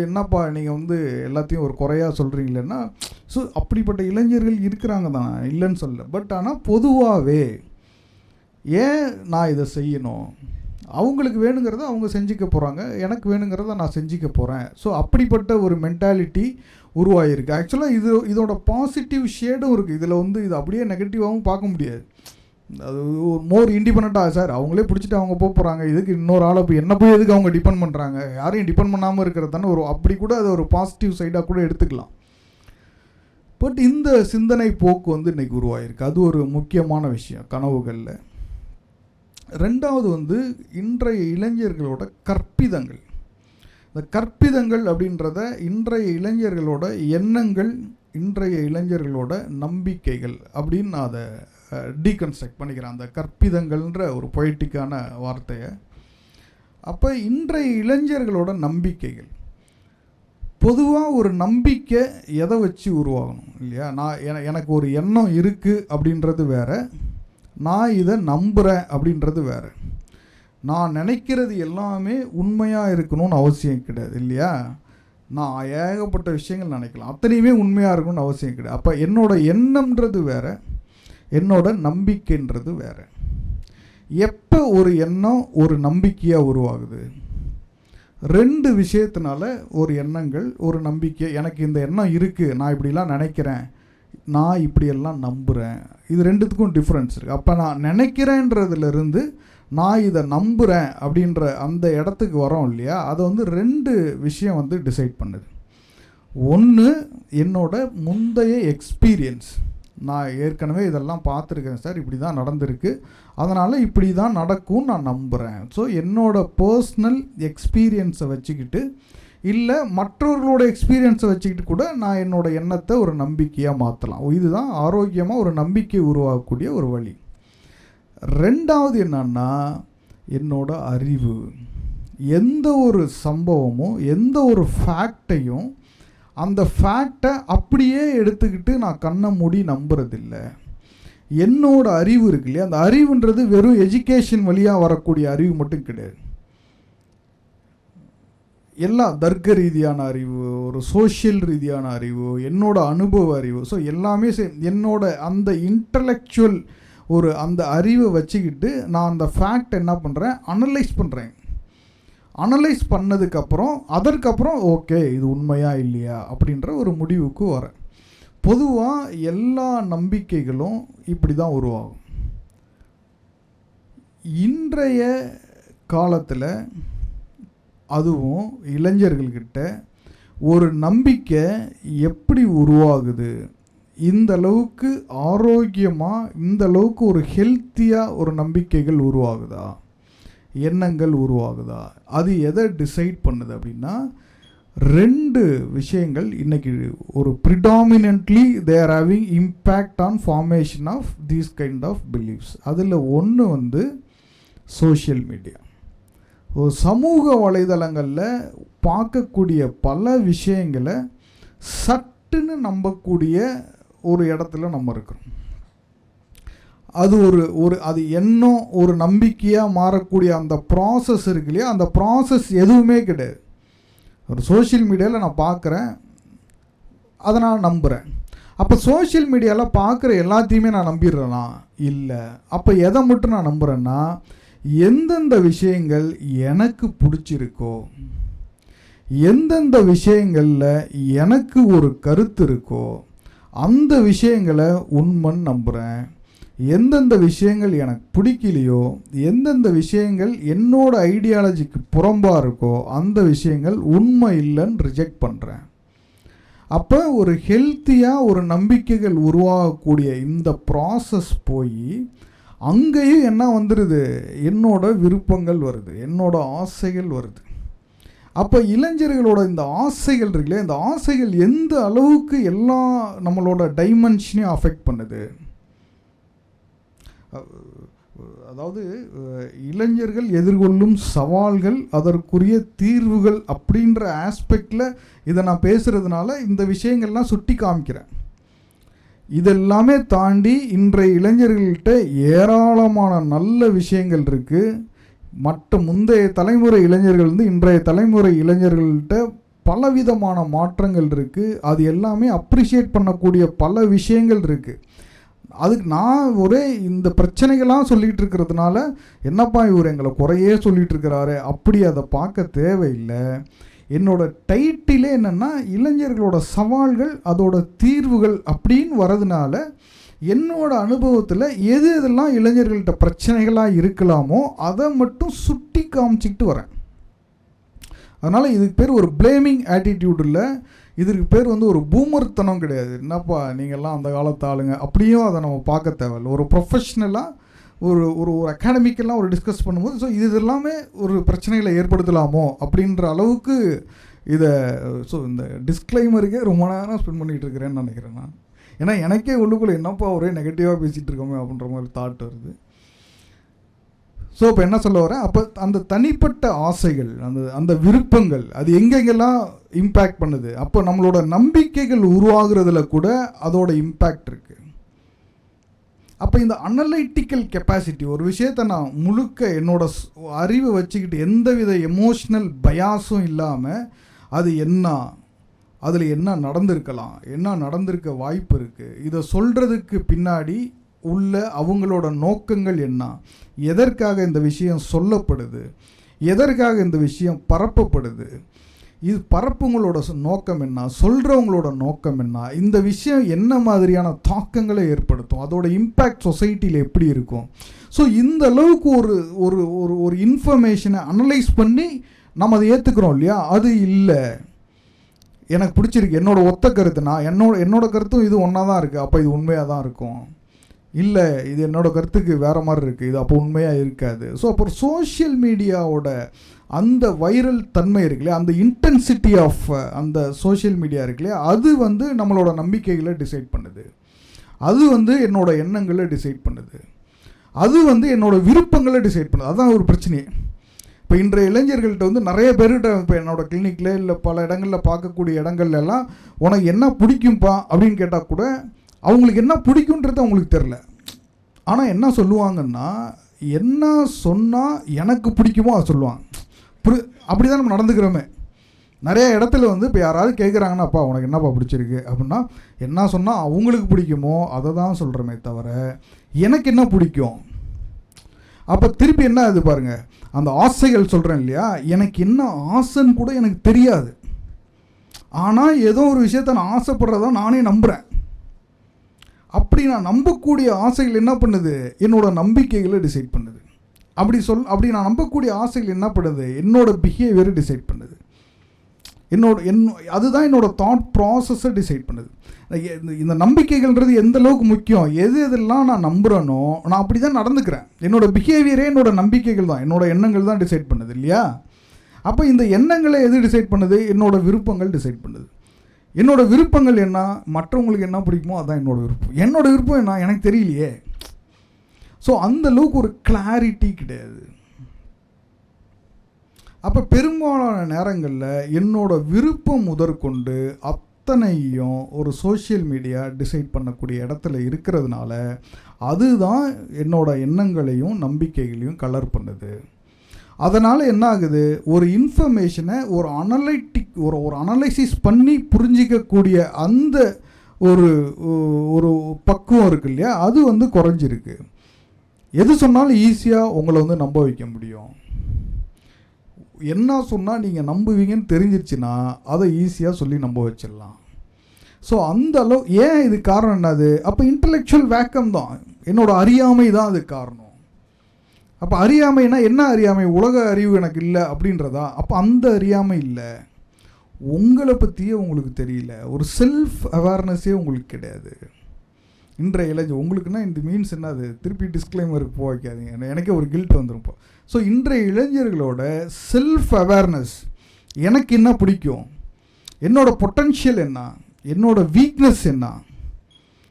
என்னப்பா நீங்கள் எல்லாத்தையும் ஒரு குறையாக சொல்கிறீங்களேன்னா, ஸோ அப்படிப்பட்ட இளைஞர்கள் இருக்கிறாங்க தான், இல்லைன்னு சொல்லலை. பட் ஆனால் பொதுவாகவே ஏன் நான் இதை செய்யணும், அவங்களுக்கு வேணுங்கிறத அவங்க செஞ்சுக்க போகிறாங்க, எனக்கு வேணுங்கிறத நான் செஞ்சுக்க போகிறேன். ஸோ அப்படிப்பட்ட ஒரு மென்டாலிட்டி உருவாகிருக்கு. ஆக்சுவலாக இதோட பாசிட்டிவ் ஷேடும் இருக்குது. இதில் இது அப்படியே நெகட்டிவாகவும் பார்க்க முடியாது. அது ஒரு மோர் இண்டிபெண்ட்டாக சார் அவங்களே பிடிச்சிட்டு அவங்க போகிறாங்க, இதுக்கு இன்னொரு ஆளை போய் என்ன போய் எதுக்கு அவங்க டிபெண்ட் பண்ணுறாங்க, யாரையும் டிபெண்ட் பண்ணாமல் இருக்கிறது தானே அப்படி கூட அது ஒரு பாசிட்டிவ் சைடாக கூட எடுத்துக்கலாம். பட் இந்த சிந்தனை போக்கு இன்றைக்கி உருவாகிருக்கு. அது ஒரு முக்கியமான விஷயம் கனவுகளில். 2வது இன்றைய இளைஞர்களோட கற்பிதங்கள். இந்த கற்பிதங்கள் அப்படின்றத இன்றைய இளைஞர்களோட எண்ணங்கள், இன்றைய இளைஞர்களோட நம்பிக்கைகள் அப்படின்னு நான் அதை டீகன்ஸ்ட்ரக்ட் பண்ணிக்கிறேன், அந்த கற்பிதங்கள்ன்ற ஒரு பொய்டிக்கான வார்த்தையை. அப்போ இன்றைய இளைஞர்களோட நம்பிக்கைகள், பொதுவாக ஒரு நம்பிக்கை எதை வச்சு உருவாகணும் இல்லையா? எனக்கு ஒரு எண்ணம் இருக்குது அப்படின்றது வேறு, நான் இதை நம்புகிறேன் அப்படின்றது வேறு. நான் நினைக்கிறது எல்லாமே உண்மையாக இருக்கணும்னு அவசியம் கிடையாது இல்லையா? நான் ஏகப்பட்ட விஷயங்கள் நினைக்கலாம், அத்தனையுமே உண்மையாக இருக்கணும்னு அவசியம் கிடையாது. அப்போ என்னோட எண்ணம்ன்றது வேறு, என்னோட நம்பிக்கைன்றது வேறு. எப்போ ஒரு எண்ணம் ஒரு நம்பிக்கையாக உருவாகுது, 2 விஷயத்தினால ஒரு எண்ணங்கள் ஒரு நம்பிக்கை. எனக்கு இந்த எண்ணம் இருக்குது, நான் இப்படிலாம் நினைக்கிறேன், நான் இப்படியெல்லாம் நம்புகிறேன், இது 2த்துக்கும் டிஃப்ரென்ஸ் இருக்குது. அப்போ நான் நினைக்கிறேன்றதுலேருந்து நான் இதை நம்புகிறேன் அப்படின்ற அந்த இடத்துக்கு வரோம் இல்லையா? அதை 2 விஷயம் டிசைட் பண்ணுது. ஒன்று என்னோட முந்தைய எக்ஸ்பீரியன்ஸ், நான் ஏற்கனவே இதெல்லாம் பார்த்துருக்கேன் சார், இப்படி தான் நடந்திருக்கு, அதனால் இப்படி தான் நடக்கும் நான் நம்புகிறேன். ஸோ என்னோடய பர்சனல் எக்ஸ்பீரியன்ஸை வச்சுக்கிட்டு, இல்லை மற்றவர்களோட எக்ஸ்பீரியன்ஸை வச்சுக்கிட்டு கூட நான் என்னோடய எண்ணத்தை ஒரு நம்பிக்கையாக மாற்றலாம். இதுதான் ஆரோக்கியமாக ஒரு நம்பிக்கை உருவாகக்கூடிய ஒரு வழி. 2வது என்னன்னா, என்னோட அறிவு. எந்த ஒரு சம்பவமும் எந்த ஒரு ஃபேக்டையும் அந்த ஃபேக்டை அப்படியே எடுத்துக்கிட்டு நான் கண்ணை மூடி நம்புறதில்லை. என்னோட அறிவு இருக்கு இல்லையா, அந்த அறிவுன்றது வெறும் எஜுகேஷன் வழியாக வரக்கூடிய அறிவு மட்டும் கிடையாது. எல்லாம் தர்க்க ரீதியான அறிவு, ஒரு சோஷியல் ரீதியான அறிவு, என்னோட அனுபவ அறிவு. ஸோ எல்லாமே என்னோட அந்த இன்டலெக்சுவல் ஒரு அந்த அறிவை வச்சுக்கிட்டு நான் அந்த ஃபேக்ட் என்ன பண்ணுறேன், அனலைஸ் பண்ணுறேன். அனலைஸ் பண்ணதுக்கப்புறம் அதற்கப்புறம் ஓகே இது உண்மையா இல்லையா அப்படின்ற ஒரு முடிவுக்கு வரேன். பொதுவாக எல்லா நம்பிக்கைகளும் இப்படி தான் உருவாகும். இன்றைய காலத்தில் அதுவும் இளைஞர்கள்கிட்ட ஒரு நம்பிக்கை எப்படி உருவாகுது, இந்த அளவுக்கு ஆரோக்கியமாக, இந்த அளவுக்கு ஒரு ஹெல்த்தியாக ஒரு நம்பிக்கைகள் உருவாகுதா, எண்ணங்கள் உருவாகுதா, அது எதை டிசைட் பண்ணுது அப்படின்னா 2 விஷயங்கள் இன்றைக்கி ஒரு predominantly they are having impact on formation of these kind of beliefs. அதில் ஒன்று சோஷியல் மீடியா. ஒரு சமூக வலைதளங்களில் பார்க்கக்கூடிய பல விஷயங்களை சட்டுன்னு நம்பக்கூடிய ஒரு இடத்துல நம்ம இருக்கிறோம். அது அது எண்ணம் ஒரு நம்பிக்கையாக மாறக்கூடிய அந்த ப்ராசஸ் இருக்கு இல்லையா, அந்த ப்ராசஸ் எதுவுமே கிடையாது. ஒரு சோஷியல் மீடியாவில் நான் பார்க்குறேன், அதை நான் நம்புகிறேன். அப்போ சோஷியல் மீடியாவில் பார்க்குற எல்லாத்தையுமே நான் நம்பிடுறேனா? இல்லை. அப்போ எதை மட்டும் நான் நம்புகிறேன்னா, எந்தெந்த விஷயங்கள் எனக்கு பிடிச்சிருக்கோ, எந்தெந்த விஷயங்களில் எனக்கு ஒரு கருத்து இருக்கோ அந்த விஷயங்களை உண்மைன்னு நம்புகிறேன். எந்தெந்த விஷயங்கள் எனக்கு பிடிக்கலையோ, எந்தெந்த விஷயங்கள் என்னோட ஐடியாலஜிக்கு புறம்பாக இருக்கோ அந்த விஷயங்கள் உண்மை இல்லைன்னு ரிஜெக்ட் பண்ணுறேன். அப்போ ஒரு ஹெல்த்தியாக ஒரு நம்பிக்கைகள் உருவாகக்கூடிய இந்த ப்ராசஸ் போய் அங்கேயும் என்ன வந்துடுது, என்னோட விருப்பங்கள் வருது, என்னோட ஆசைகள் வருது. அப்போ இளைஞர்களோட இந்த ஆசைகள் இருக்குல்லையே, இந்த ஆசைகள் எந்த அளவுக்கு எல்லா நம்மளோட டைமென்ஷனையும் அஃபெக்ட் பண்ணுது. அதாவது இளைஞர்கள் எதிர்கொள்ளும் சவால்கள், அதற்குரிய தீர்வுகள் அப்படின்ற ஆஸ்பெக்டில் இதை நான் பேசுகிறதுனால இந்த விஷயங்கள்லாம் சுட்டி காமிக்கிறேன். இதெல்லாமே தாண்டி இன்றைய இளைஞர்கள்கிட்ட ஏராளமான நல்ல விஷயங்கள் இருக்குது. மற்ற முந்தைய தலைமுறை இளைஞர்கள் இன்றைய தலைமுறை இளைஞர்கள்கிட்ட பலவிதமான மாற்றங்கள் இருக்குது. அது எல்லாமே அப்ரிஷியேட் பண்ணக்கூடிய பல விஷயங்கள் இருக்குது. அதுக்கு நான் ஒரே இந்த பிரச்சனைகள்லாம் சொல்லிகிட்டு இருக்கிறதுனால என்னப்பா இவர் எங்களை குறையே சொல்லிகிட்டு இருக்கிறாரு அப்படி அதை பார்க்க தேவையில்லை. என்னோட டைட்டிலே என்னென்னா இளைஞர்களோட சவால்கள் அதோட தீர்வுகள் அப்படின்னு வரதுனால என்னோட அனுபவத்தில் எது எதெல்லாம் இளைஞர்கள்ட்ட பிரச்சனைகளாக இருக்கலாமோ அதை மட்டும் சுட்டி காமிச்சிக்கிட்டு வரேன். அதனால் இதுக்கு பேர் ஒரு பிளேமிங் ஆட்டிடியூட் இல்லை, இதற்கு பேர் ஒரு பூமர்த்தனம் கிடையாது. என்னப்பா நீங்கள்லாம் அந்த காலத்து ஆளுங்க அப்படியும் அதை நம்ம பார்க்க தேவையில்லை. ஒரு ப்ரொஃபஷ்னலாக ஒரு ஒரு ஒரு அகாடமிக்கெல்லாம் ஒரு டிஸ்கஸ் பண்ணும்போது ஸோ இது எல்லாமே ஒரு பிரச்சனைகளை ஏற்படுத்தலாமோ அப்படின்ற அளவுக்கு இதை இந்த டிஸ்க்ளைமருக்கே ரொம்ப நேரம் ஸ்பெண்ட் பண்ணிகிட்டு இருக்கிறேன்னு நினைக்கிறேன் நான். ஏன்னா எனக்கே உள்ளுக்குள்ளே என்னப்பா ஒரே நெகட்டிவாக பேசிகிட்டு இருக்கோமே அப்படின்ற மாதிரி தாட் வருது. ஸோ இப்போ என்ன சொல்ல வரேன், அப்போ அந்த தனிப்பட்ட ஆசைகள் அந்த விருப்பங்கள் அது எங்கெங்கெல்லாம் இம்பேக்ட் பண்ணுது. அப்போ நம்மளோட நம்பிக்கைகள் உருவாகிறதுல கூட அதோட இம்பேக்ட் இருக்குது. அப்போ இந்த அனலைட்டிக்கல் கெப்பாசிட்டி, ஒரு விஷயத்தை நான் முழுக்க என்னோட அறிவை வச்சுக்கிட்டு எந்தவித எமோஷ்னல் பயாஸும் இல்லாமல் அது என்ன, அதில் என்ன நடந்திருக்கலாம், என்ன நடந்திருக்க வாய்ப்பு இருக்குது, இதை சொல்கிறதுக்கு பின்னாடி உள்ள அவங்களோட நோக்கங்கள் என்ன, எதற்காக இந்த விஷயம் சொல்லப்படுது, எதற்காக இந்த விஷயம் பரப்பப்படுது, இது பரப்புங்களோட நோக்கம் என்ன, சொல்கிறவங்களோட நோக்கம் என்ன, இந்த விஷயம் என்ன மாதிரியான தாக்கங்களை ஏற்படுத்தும், அதோட இம்பேக்ட் சொசைட்டியில் எப்படி இருக்கும். ஸோ இந்த அளவுக்கு ஒரு ஒரு ஒரு ஒரு இன்ஃபர்மேஷனை அனலைஸ் பண்ணி நம்ம அதை ஏற்றுக்கிறோம் இல்லையா, அது இல்லை. எனக்கு பிடிச்சிருக்கு, என்னோட ஒத்த கருத்துனா என்னோட கருத்தும் இது ஒன்றா தான் இருக்குது, அப்போ இது உண்மையாக தான் இருக்கும். இல்லை இது என்னோடய கருத்துக்கு வேறு மாதிரி இருக்குது, இது அப்போ உண்மையாக இருக்காது. ஸோ அப்புறம் சோஷியல் மீடியாவோட அந்த வைரல் தன்மை இருக்குல்லையா, அந்த இன்டென்சிட்டி ஆஃப் அந்த சோஷியல் மீடியா இருக்குல்லையா, அது நம்மளோட நம்பிக்கைகளை டிசைட் பண்ணுது, அது என்னோட எண்ணங்களை டிசைட் பண்ணுது, அது என்னோட விருப்பங்களை டிசைட் பண்ணுது. அதுதான் ஒரு பிரச்சனையே. இப்போ இன்றைய இளைஞர்கள்ட்ட நிறைய பேர்கிட்ட இப்போ என்னோட கிளினிக்கில் இல்லை பல இடங்களில் பார்க்கக்கூடிய இடங்கள்லாம் உனக்கு என்ன பிடிக்கும்ப்பா அப்படின்னு கேட்டால் கூட அவங்களுக்கு என்ன பிடிக்குன்றது அவங்களுக்கு தெரில. ஆனால் என்ன சொல்லுவாங்கன்னா, என்ன சொன்னால் எனக்கு பிடிக்குமோ அதை சொல்லுவாங்க. அப்படி தான் நம்ம நடந்துக்கிறோமே. நிறைய இடத்துல இப்போ யாராவது கேட்குறாங்கன்னா, அப்பா உனக்கு என்னப்பா பிடிச்சிருக்கு அப்படின்னா, என்ன சொன்னால் அவங்களுக்கு பிடிக்குமோ அதை தான் சொல்கிறோமே தவிர எனக்கு என்ன பிடிக்கும். அப்போ திருப்பி என்ன அது பாருங்கள், அந்த ஆசைகள் சொல்கிறேன் இல்லையா, எனக்கு என்ன ஆசைன்னு கூட எனக்கு தெரியாது. ஆனால் ஏதோ ஒரு விஷயத்தை நான் ஆசைப்படுறதா நானே நம்புகிறேன். அப்படி நான் நம்பக்கூடிய ஆசைகள் என்ன பண்ணுது, என்னோட நம்பிக்கைகளை டிசைட் பண்ணுது. அப்படி நான் நம்பக்கூடிய ஆசைகள் என்ன பண்ணுது, என்னோட பிஹேவியரை டிசைட் பண்ணுது. அதுதான் என்னோட தாட் ப்ராசஸை டிசைட் பண்ணுது. இந்த நம்பிக்கைகள்ன்றது எந்த அளவுக்கு முக்கியம், எதெல்லாம் நான் நம்புகிறேனோ நான் அப்படி தான் நடந்துக்கிறேன். என்னோட பிஹேவியரே என்னோட நம்பிக்கைகள் தான், என்னோட எண்ணங்கள் தான் டிசைட் பண்ணுது இல்லையா. அப்போ இந்த எண்ணங்களை எது டிசைட் பண்ணுது, என்னோட விருப்பங்கள் டிசைட் பண்ணுது. என்னோட விருப்பங்கள் என்ன, மற்றவங்களுக்கு என்ன பிடிக்குமோ அதுதான் என்னோட விருப்பம். என்னோட விருப்பம் என்ன எனக்கு தெரியலையே. ஸோ அந்த அளவுக்கு ஒரு கிளாரிட்டி கிடையாது. அப்போ பெரும்பாலான நேரங்களில் என்னோட விருப்பம் முதற்கொண்டு அத்தனையும் ஒரு சோஷியல் மீடியா டிசைட் பண்ணக்கூடிய இடத்துல இருக்கிறதுனால அதுதான் என்னோட எண்ணங்களையும் நம்பிக்கைகளையும் கலர் பண்ணுது. அதனால் என்ன ஆகுது, ஒரு இன்ஃபர்மேஷனை ஒரு அனலைசிஸ் பண்ணி புரிஞ்சிக்கக்கூடிய அந்த ஒரு ஒரு பக்குவம் இருக்கு இல்லையா, அது குறைஞ்சிருக்கு. எது சொன்னாலும் ஈஸியாக உங்களை நம்ப வைக்க முடியும். என்ன சொன்னால் நீங்கள் நம்புவீங்கன்னு தெரிஞ்சிருச்சுன்னா அதை ஈஸியாக சொல்லி நம்ப வச்சிடலாம். ஸோ அந்த அளவு ஏன் இது காரணம் என்னது, அப்போ இன்டலெக்சுவல் வேக்கம் தான், என்னோட அறியாமை தான் அது காரணம். அப்போ அறியாமைனா என்ன, அறியாமை உலக அறிவு எனக்கு இல்லை அப்படின்றதா, அப்போ அந்த அறியாமை இல்லை, உங்களை பற்றியே உங்களுக்கு தெரியல, ஒரு செல்ஃப் அவேர்னஸே உங்களுக்கு கிடையாது. இன்றைய இளைஞர் உங்களுக்குன்னா இந்த மீன்ஸ் என்ன, அது திருப்பி டிஸ்க்ளைமருக்கு போக வைக்காதீங்க, எனக்கே ஒரு கில்ட் வந்துடும் இப்போ. ஸோ இன்றைய இளைஞர்களோட செல்ஃப் அவேர்னஸ், எனக்கு என்ன பிடிக்கும், என்னோட பொட்டன்ஷியல் என்ன, என்னோட வீக்னஸ் என்ன,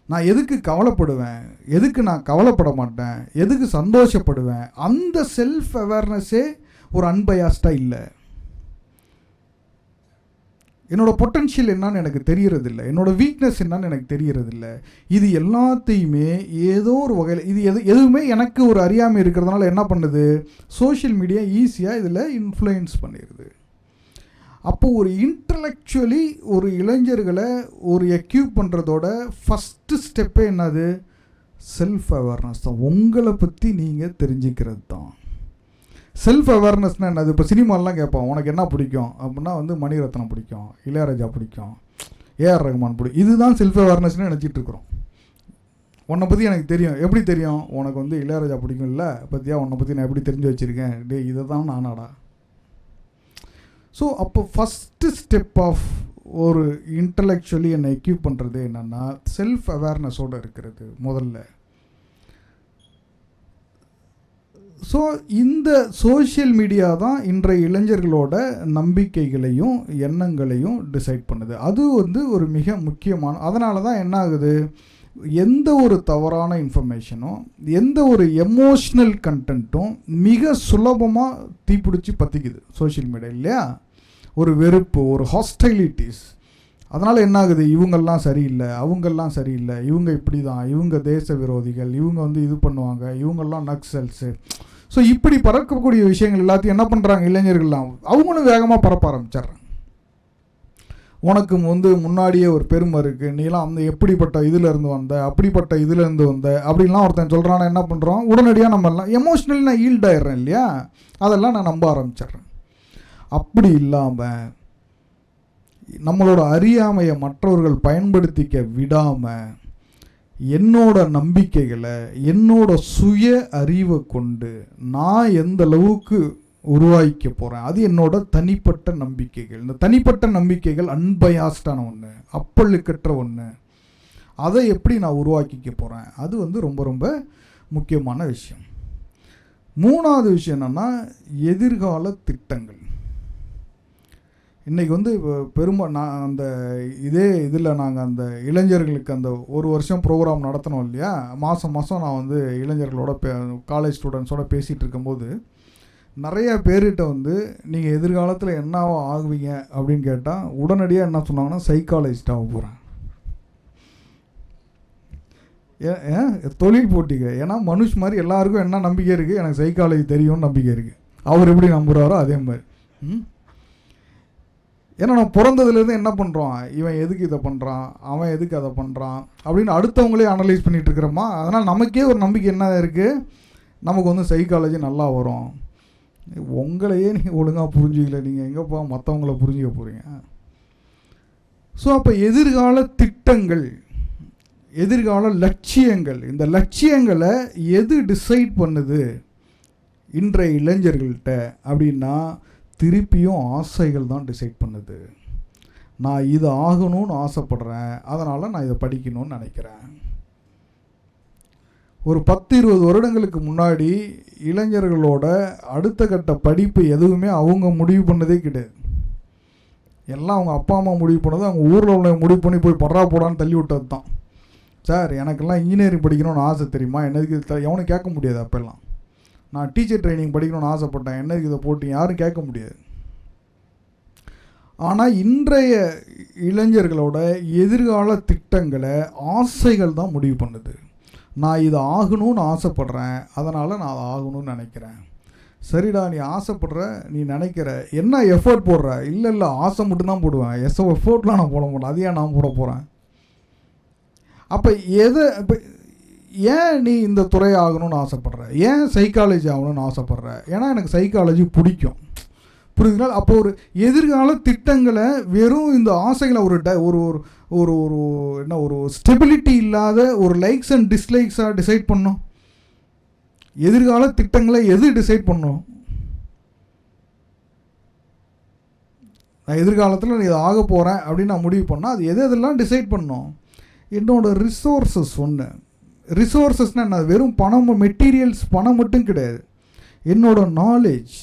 நான் எதுக்கு கவலைப்படுவேன், எதுக்கு நான் கவலைப்பட மாட்டேன், எதுக்கு சந்தோஷப்படுவேன், அந்த செல்ஃப் அவேர்னஸே ஒரு அன்பயாஸ்டாக இல்லை. என்னோட பொட்டன்ஷியல் என்னன்னு எனக்கு தெரியறதில்லை, என்னோட வீக்னஸ் என்னன்னு எனக்கு தெரியறதில்லை. இது எல்லாத்தையுமே ஏதோ ஒரு வகையில் இது எதுவுமே எனக்கு ஒரு அறியாமை இருக்கிறதுனால என்ன பண்ணுது, சோஷியல் மீடியா ஈஸியாக இதில் இன்ஃப்ளூயன்ஸ் பண்ணிடுது. அப்போ ஒரு இன்டலெக்சுவலி ஒரு இளைஞர்களை ஒரு எக்யூப் பண்ணுறதோட ஃபஸ்ட்டு ஸ்டெப்பே என்னது, செல்ஃப் அவேர்னஸ் தான். உங்களை பற்றி நீங்கள் தெரிஞ்சுக்கிறது தான் செல்ஃப் அவேர்னஸ்னால் என்னது. இப்போ சினிமாலாம் கேட்போம், உனக்கு என்ன பிடிக்கும் அப்படின்னா மணிரத்னம் பிடிக்கும், இளையராஜா பிடிக்கும், ஏஆர் ரஹ்மான் பிடிக்கும். இதுதான் செல்ஃப் அவேர்னஸ்னு நினச்சிட்டு இருக்கிறோம். உன்னை பற்றி எனக்கு தெரியும். எப்படி தெரியும், உனக்கு இளையராஜா பிடிக்கும் இல்லை பற்றியா, உன்னை பற்றி நான் எப்படி தெரிஞ்சு வச்சுருக்கேன், டே இதை தான் நானாடா. ஸோ அப்போ ஃபஸ்ட்டு ஸ்டெப் ஆஃப் ஒரு இன்டலெக்சுவலி என்னை எக்யூப் பண்ணுறது என்னென்னா செல்ஃப் அவேர்னஸோடு இருக்கிறது முதல்ல. ஸோ இந்த சோஷியல் மீடியா தான் இன்றைய இளைஞர்களோட நம்பிக்கைகளையும் எண்ணங்களையும் டிசைட் பண்ணுது. அது ஒரு மிக முக்கியமான, அதனால தான் என்ன ஆகுது, எந்த ஒரு தவறான இன்ஃபர்மேஷனும் எந்த ஒரு எமோஷ்னல் கண்டென்ட்டும் மிக சுலபமாக தீப்பிடிச்சி பற்றிக்குது சோஷியல் மீடியா இல்லையா. ஒரு வெறுப்பு, ஒரு ஹாஸ்டைலிட்டிஸ். அதனால் என்ன ஆகுது, இவங்கெல்லாம் சரியில்லை, அவங்கெல்லாம் சரியில்லை, இவங்க இப்படி தான், இவங்க தேச விரோதிகள், இவங்க இது பண்ணுவாங்க, இவங்கெல்லாம் நக்சல்ஸு. ஸோ இப்படி பறக்கக்கூடிய விஷயங்கள் எல்லாத்தையும் என்ன பண்ணுறாங்க இளைஞர்கள்லாம், அவங்களும் வேகமாக பரப்ப ஆரம்பிச்சிட்றாங்க. உனக்கு முன்னாடியே ஒரு பெருமை இருக்குது, நீலாம் எப்படிப்பட்ட இதிலேருந்து வந்த, அப்படிப்பட்ட இதிலேருந்து வந்த அப்படின்லாம் ஒருத்தன் சொல்கிறான்னா என்ன பண்ணுறோம், உடனடியாக நம்மெல்லாம் எமோஷ்னலி நான் ஈல்ட் ஆயிடுறேன் இல்லையா, அதெல்லாம் நான் நம்ப ஆரம்பிச்சிட்றேன். அப்படி இல்லாமல் நம்மளோட அறியாமையை மற்றவர்கள் பயன்படுத்திக்க விடாமல் என்னோட நம்பிக்கைகளை, என்னோட சுய அறிவை கொண்டு நான் எந்த அளவுக்கு உருவாக்கிக்க போகிறேன், அது என்னோட தனிப்பட்ட நம்பிக்கைகள். இந்த தனிப்பட்ட நம்பிக்கைகள் அன்பயாஸ்டான ஒன்று, அப்பழுக்கற்ற ஒன்று. அதை எப்படி நான் உருவாக்கிக்க போகிறேன், அது ரொம்ப ரொம்ப முக்கியமான விஷயம். மூணாவது விஷயம் என்னென்னா எதிர்கால திட்டங்கள். இன்றைக்கி நான் அந்த இதில் நாங்கள் அந்த இளைஞர்களுக்கு அந்த ஒரு வருஷம் ப்ரோக்ராம் நடத்தினோம் இல்லையா, மாதம் நான் இளைஞர்களோட காலேஜ் ஸ்டூடெண்ட்ஸோட பேசிகிட்டு இருக்கும்போது நிறைய பேர்கிட்ட நீங்கள் எதிர்காலத்தில் என்னவோ ஆகுவீங்க அப்படின்னு கேட்டால் உடனடியாக என்ன சொன்னாங்கன்னா சைக்காலஜிஸ்டாக போகிறேன். தொழில் போட்டிங்க. ஏன்னா மனுஷ் மாதிரி எல்லாருக்கும் என்ன நம்பிக்கை இருக்குது, எனக்கு சைக்காலஜி தெரியும்னு நம்பிக்கை இருக்குது. அவர் எப்படி நம்புகிறாரோ அதே மாதிரி. ஏன்னா நம்ம பிறந்ததுலேருந்து என்ன பண்ணுறோம், இவன் எதுக்கு இதை பண்ணுறான், அவன் எதுக்கு அதை பண்ணுறான் அப்படின்னு அடுத்தவங்களே அனலைஸ் பண்ணிகிட்டு இருக்கிறோமா. அதனால் நமக்கே ஒரு நம்பிக்கை என்ன இருக்குது, நமக்கு சைக்காலஜி நல்லா வரும். உங்களையே நீங்கள் ஒழுங்காக புரிஞ்சிக்கல, நீங்கள் எங்கேப்பா மற்றவங்கள புரிஞ்சிக்க போகிறீங்க. ஸோ அப்போ எதிர்கால திட்டங்கள், எதிர்கால லட்சியங்கள், இந்த லட்சியங்களை எது டிசைட் பண்ணுது இன்றைய இளைஞர்கள்ட்ட அப்படின்னா திருப்பியும் ஆசைகள் தான் டிசைட் பண்ணுது. நான் இது ஆகணும்னு ஆசைப்படுறேன், அதனால் நான் இதை படிக்கணும்னு நினைக்கிறேன். ஒரு 10-20 வருடங்களுக்கு முன்னாடி இளைஞர்களோட அடுத்த கட்ட படிப்பு எதுவுமே அவங்க முடிவு பண்ணதே கிடையாது. எல்லாம் அவங்க அப்பா அம்மா முடிவு பண்ணது, அவங்க ஊரில் உள்ள முடிவு பண்ணி போய் படுறா போடான்னு தள்ளி விட்டது தான். சார் எனக்கெல்லாம் இன்ஜினியரிங் படிக்கணும்னு ஆசை தெரியுமா, என்னதுக்கு எவனும் கேட்க முடியாது. அப்போல்லாம் நான் டீச்சர் ட்ரைனிங் படிக்கணும்னு ஆசைப்பட்டேன், என்னதுக்கு இதை போட்டு யாரும் கேட்க முடியாது. ஆனால் இன்றைய இளைஞர்களோட எதிர்கால திட்டங்களை ஆசைகள் தான் முடிவு பண்ணுது. நான் இதை ஆகணும்னு ஆசைப்படுறேன், அதனால் நான் அதை ஆகணும்னு நினைக்கிறேன். சரிடா, நீ ஆசைப்படுற, நீ நினைக்கிற, என்ன எஃபர்ட் போடுற, இல்லை ஆசை மட்டும்தான் போடுவேன், எஃபோர்ட்லாம் நான் போட மாட்டேன், அதையே நான் போட போகிறேன். அப்போ இப்போ ஏன் நீ இந்த துறை ஆகணும்னு ஆசைப்படுற, ஏன் சைக்காலஜி ஆகணும்னு ஆசைப்படுற, ஏன்னா எனக்கு சைக்காலஜி பிடிக்கும், புரியுதுங்களா. அப்போ ஒரு எதிர்கால திட்டங்களை வெறும் இந்த ஆசைகளை ஒரு ஒரு ஒரு ஒரு என்ன ஒரு ஸ்டெபிலிட்டி இல்லாத ஒரு லைக்ஸ் அண்ட் டிஸ்லைக்ஸாக டிசைட் பண்ணோம். எதிர்கால திட்டங்களை எது டிசைட் பண்ணோம், நான் எதிர்காலத்தில் நான் இதை ஆக போகிறேன் அப்படின்னு நான் முடிவு பண்ணால் அது எதெல்லாம் டிசைட் பண்ணோம். என்னோடய ரிசோர்ஸஸ் ஒன்று, ரிசோர்ஸஸ்னால் என்ன, வெறும் பணம், மெட்டீரியல்ஸ், பணம் மட்டும் கிடையாது. என்னோட நாலேஜ்,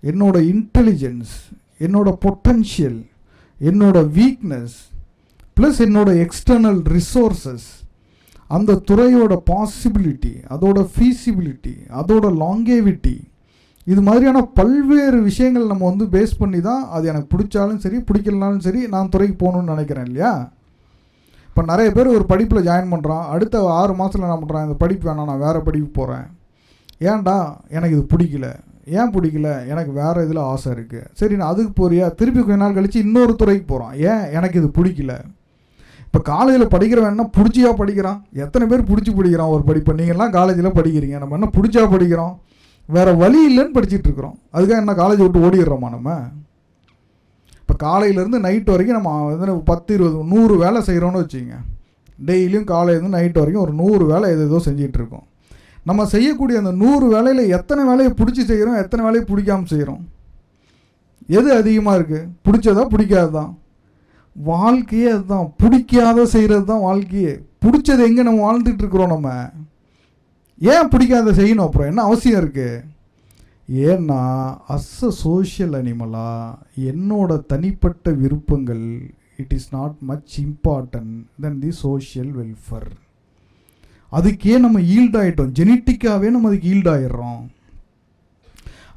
என்னோட இன்டெலிஜென்ஸ், என்னோட பொட்டன்ஷியல், என்னோட வீக்னஸ், ப்ளஸ் என்னோட எக்ஸ்டர்னல் ரிசோர்ஸஸ், அந்த துறையோட பாசிபிலிட்டி, அதோட ஃபீசிபிலிட்டி, அதோட லாங்கேவிட்டி, இது மாதிரியான பல்வேறு விஷயங்கள் நம்ம வந்து பேஸ் பண்ணி தான் அது எனக்கு பிடிச்சாலும் சரி பிடிக்கலனாலும் சரி நான் துறைக்கு போகணுன்னு நினைக்கிறேன் இல்லையா. இப்போ நிறைய பேர் ஒரு படிப்பில் ஜாயின் பண்ணுறான், அடுத்த 6 மாதத்தில் என்ன பண்ணுறான், இந்த படிப்பு வேணாம், நான் வேறு படிப்பு போகிறேன். ஏன்டா, எனக்கு இது பிடிக்கல. ஏன் பிடிக்கல, எனக்கு வேறு இதில் ஆசை இருக்குது. சரி, நான் அதுக்கு போறியா, திருப்பி கொஞ்ச நாள் கழித்து இன்னொரு துறைக்கு போகிறான். ஏன், எனக்கு இது பிடிக்கல. இப்போ காலேஜில் படிக்கிறவன் என்ன பிடிச்சியா படிக்கிறான்? எத்தனை பேர் பிடிச்சி படிக்கிறான் ஒரு படிப்பை? நீங்கள்லாம் காலேஜில் படிக்கிறீங்க, நம்ம என்ன பிடிச்சா படிக்கிறோம்? வேறு வழி இல்லைன்னு படிச்சுட்டு இருக்கிறோம். அதுக்காக என்ன காலேஜ் விட்டு ஓடிடுறோமா நம்ம? இப்போ காலையிலேருந்து நைட் வரைக்கும் நம்ம வந்து 10, 20, 100 வேலை செய்கிறோன்னு வச்சுங்க. டெய்லியும் காலையிலேருந்து நைட் வரைக்கும் ஒரு 100 வேலை ஏதோ செஞ்சிகிட்ருக்கோம். நம்ம செய்யக்கூடிய அந்த 100 வேலையில் எத்தனை வேலையை பிடிச்சி செய்கிறோம், எத்தனை வேலையை பிடிக்காமல் செய்கிறோம்? எது அதிகமாக இருக்குது? பிடிச்சதா பிடிக்காததான்? வாழ்க்கையே அதுதான். பிடிக்காத செய்கிறது தான் வாழ்க்கையே. பிடிச்சது எங்கே நம்ம வாழ்ந்துட்டு இருக்கிறோம்? நம்ம ஏன் பிடிக்காத செய்யணும்? அப்புறம் என்ன அவசியம் இருக்குது? ஏன்னா அஸ் அ சோஷியல் அனிமலாக என்னோட தனிப்பட்ட விருப்பங்கள் it is not much important then the social welfare. அதுக்கே நம்ம ஈல்ட் ஆகிட்டோம், ஜெனட்டிக்காகவே நம்ம அதுக்கு ஈல்ட் ஆகிடுறோம்.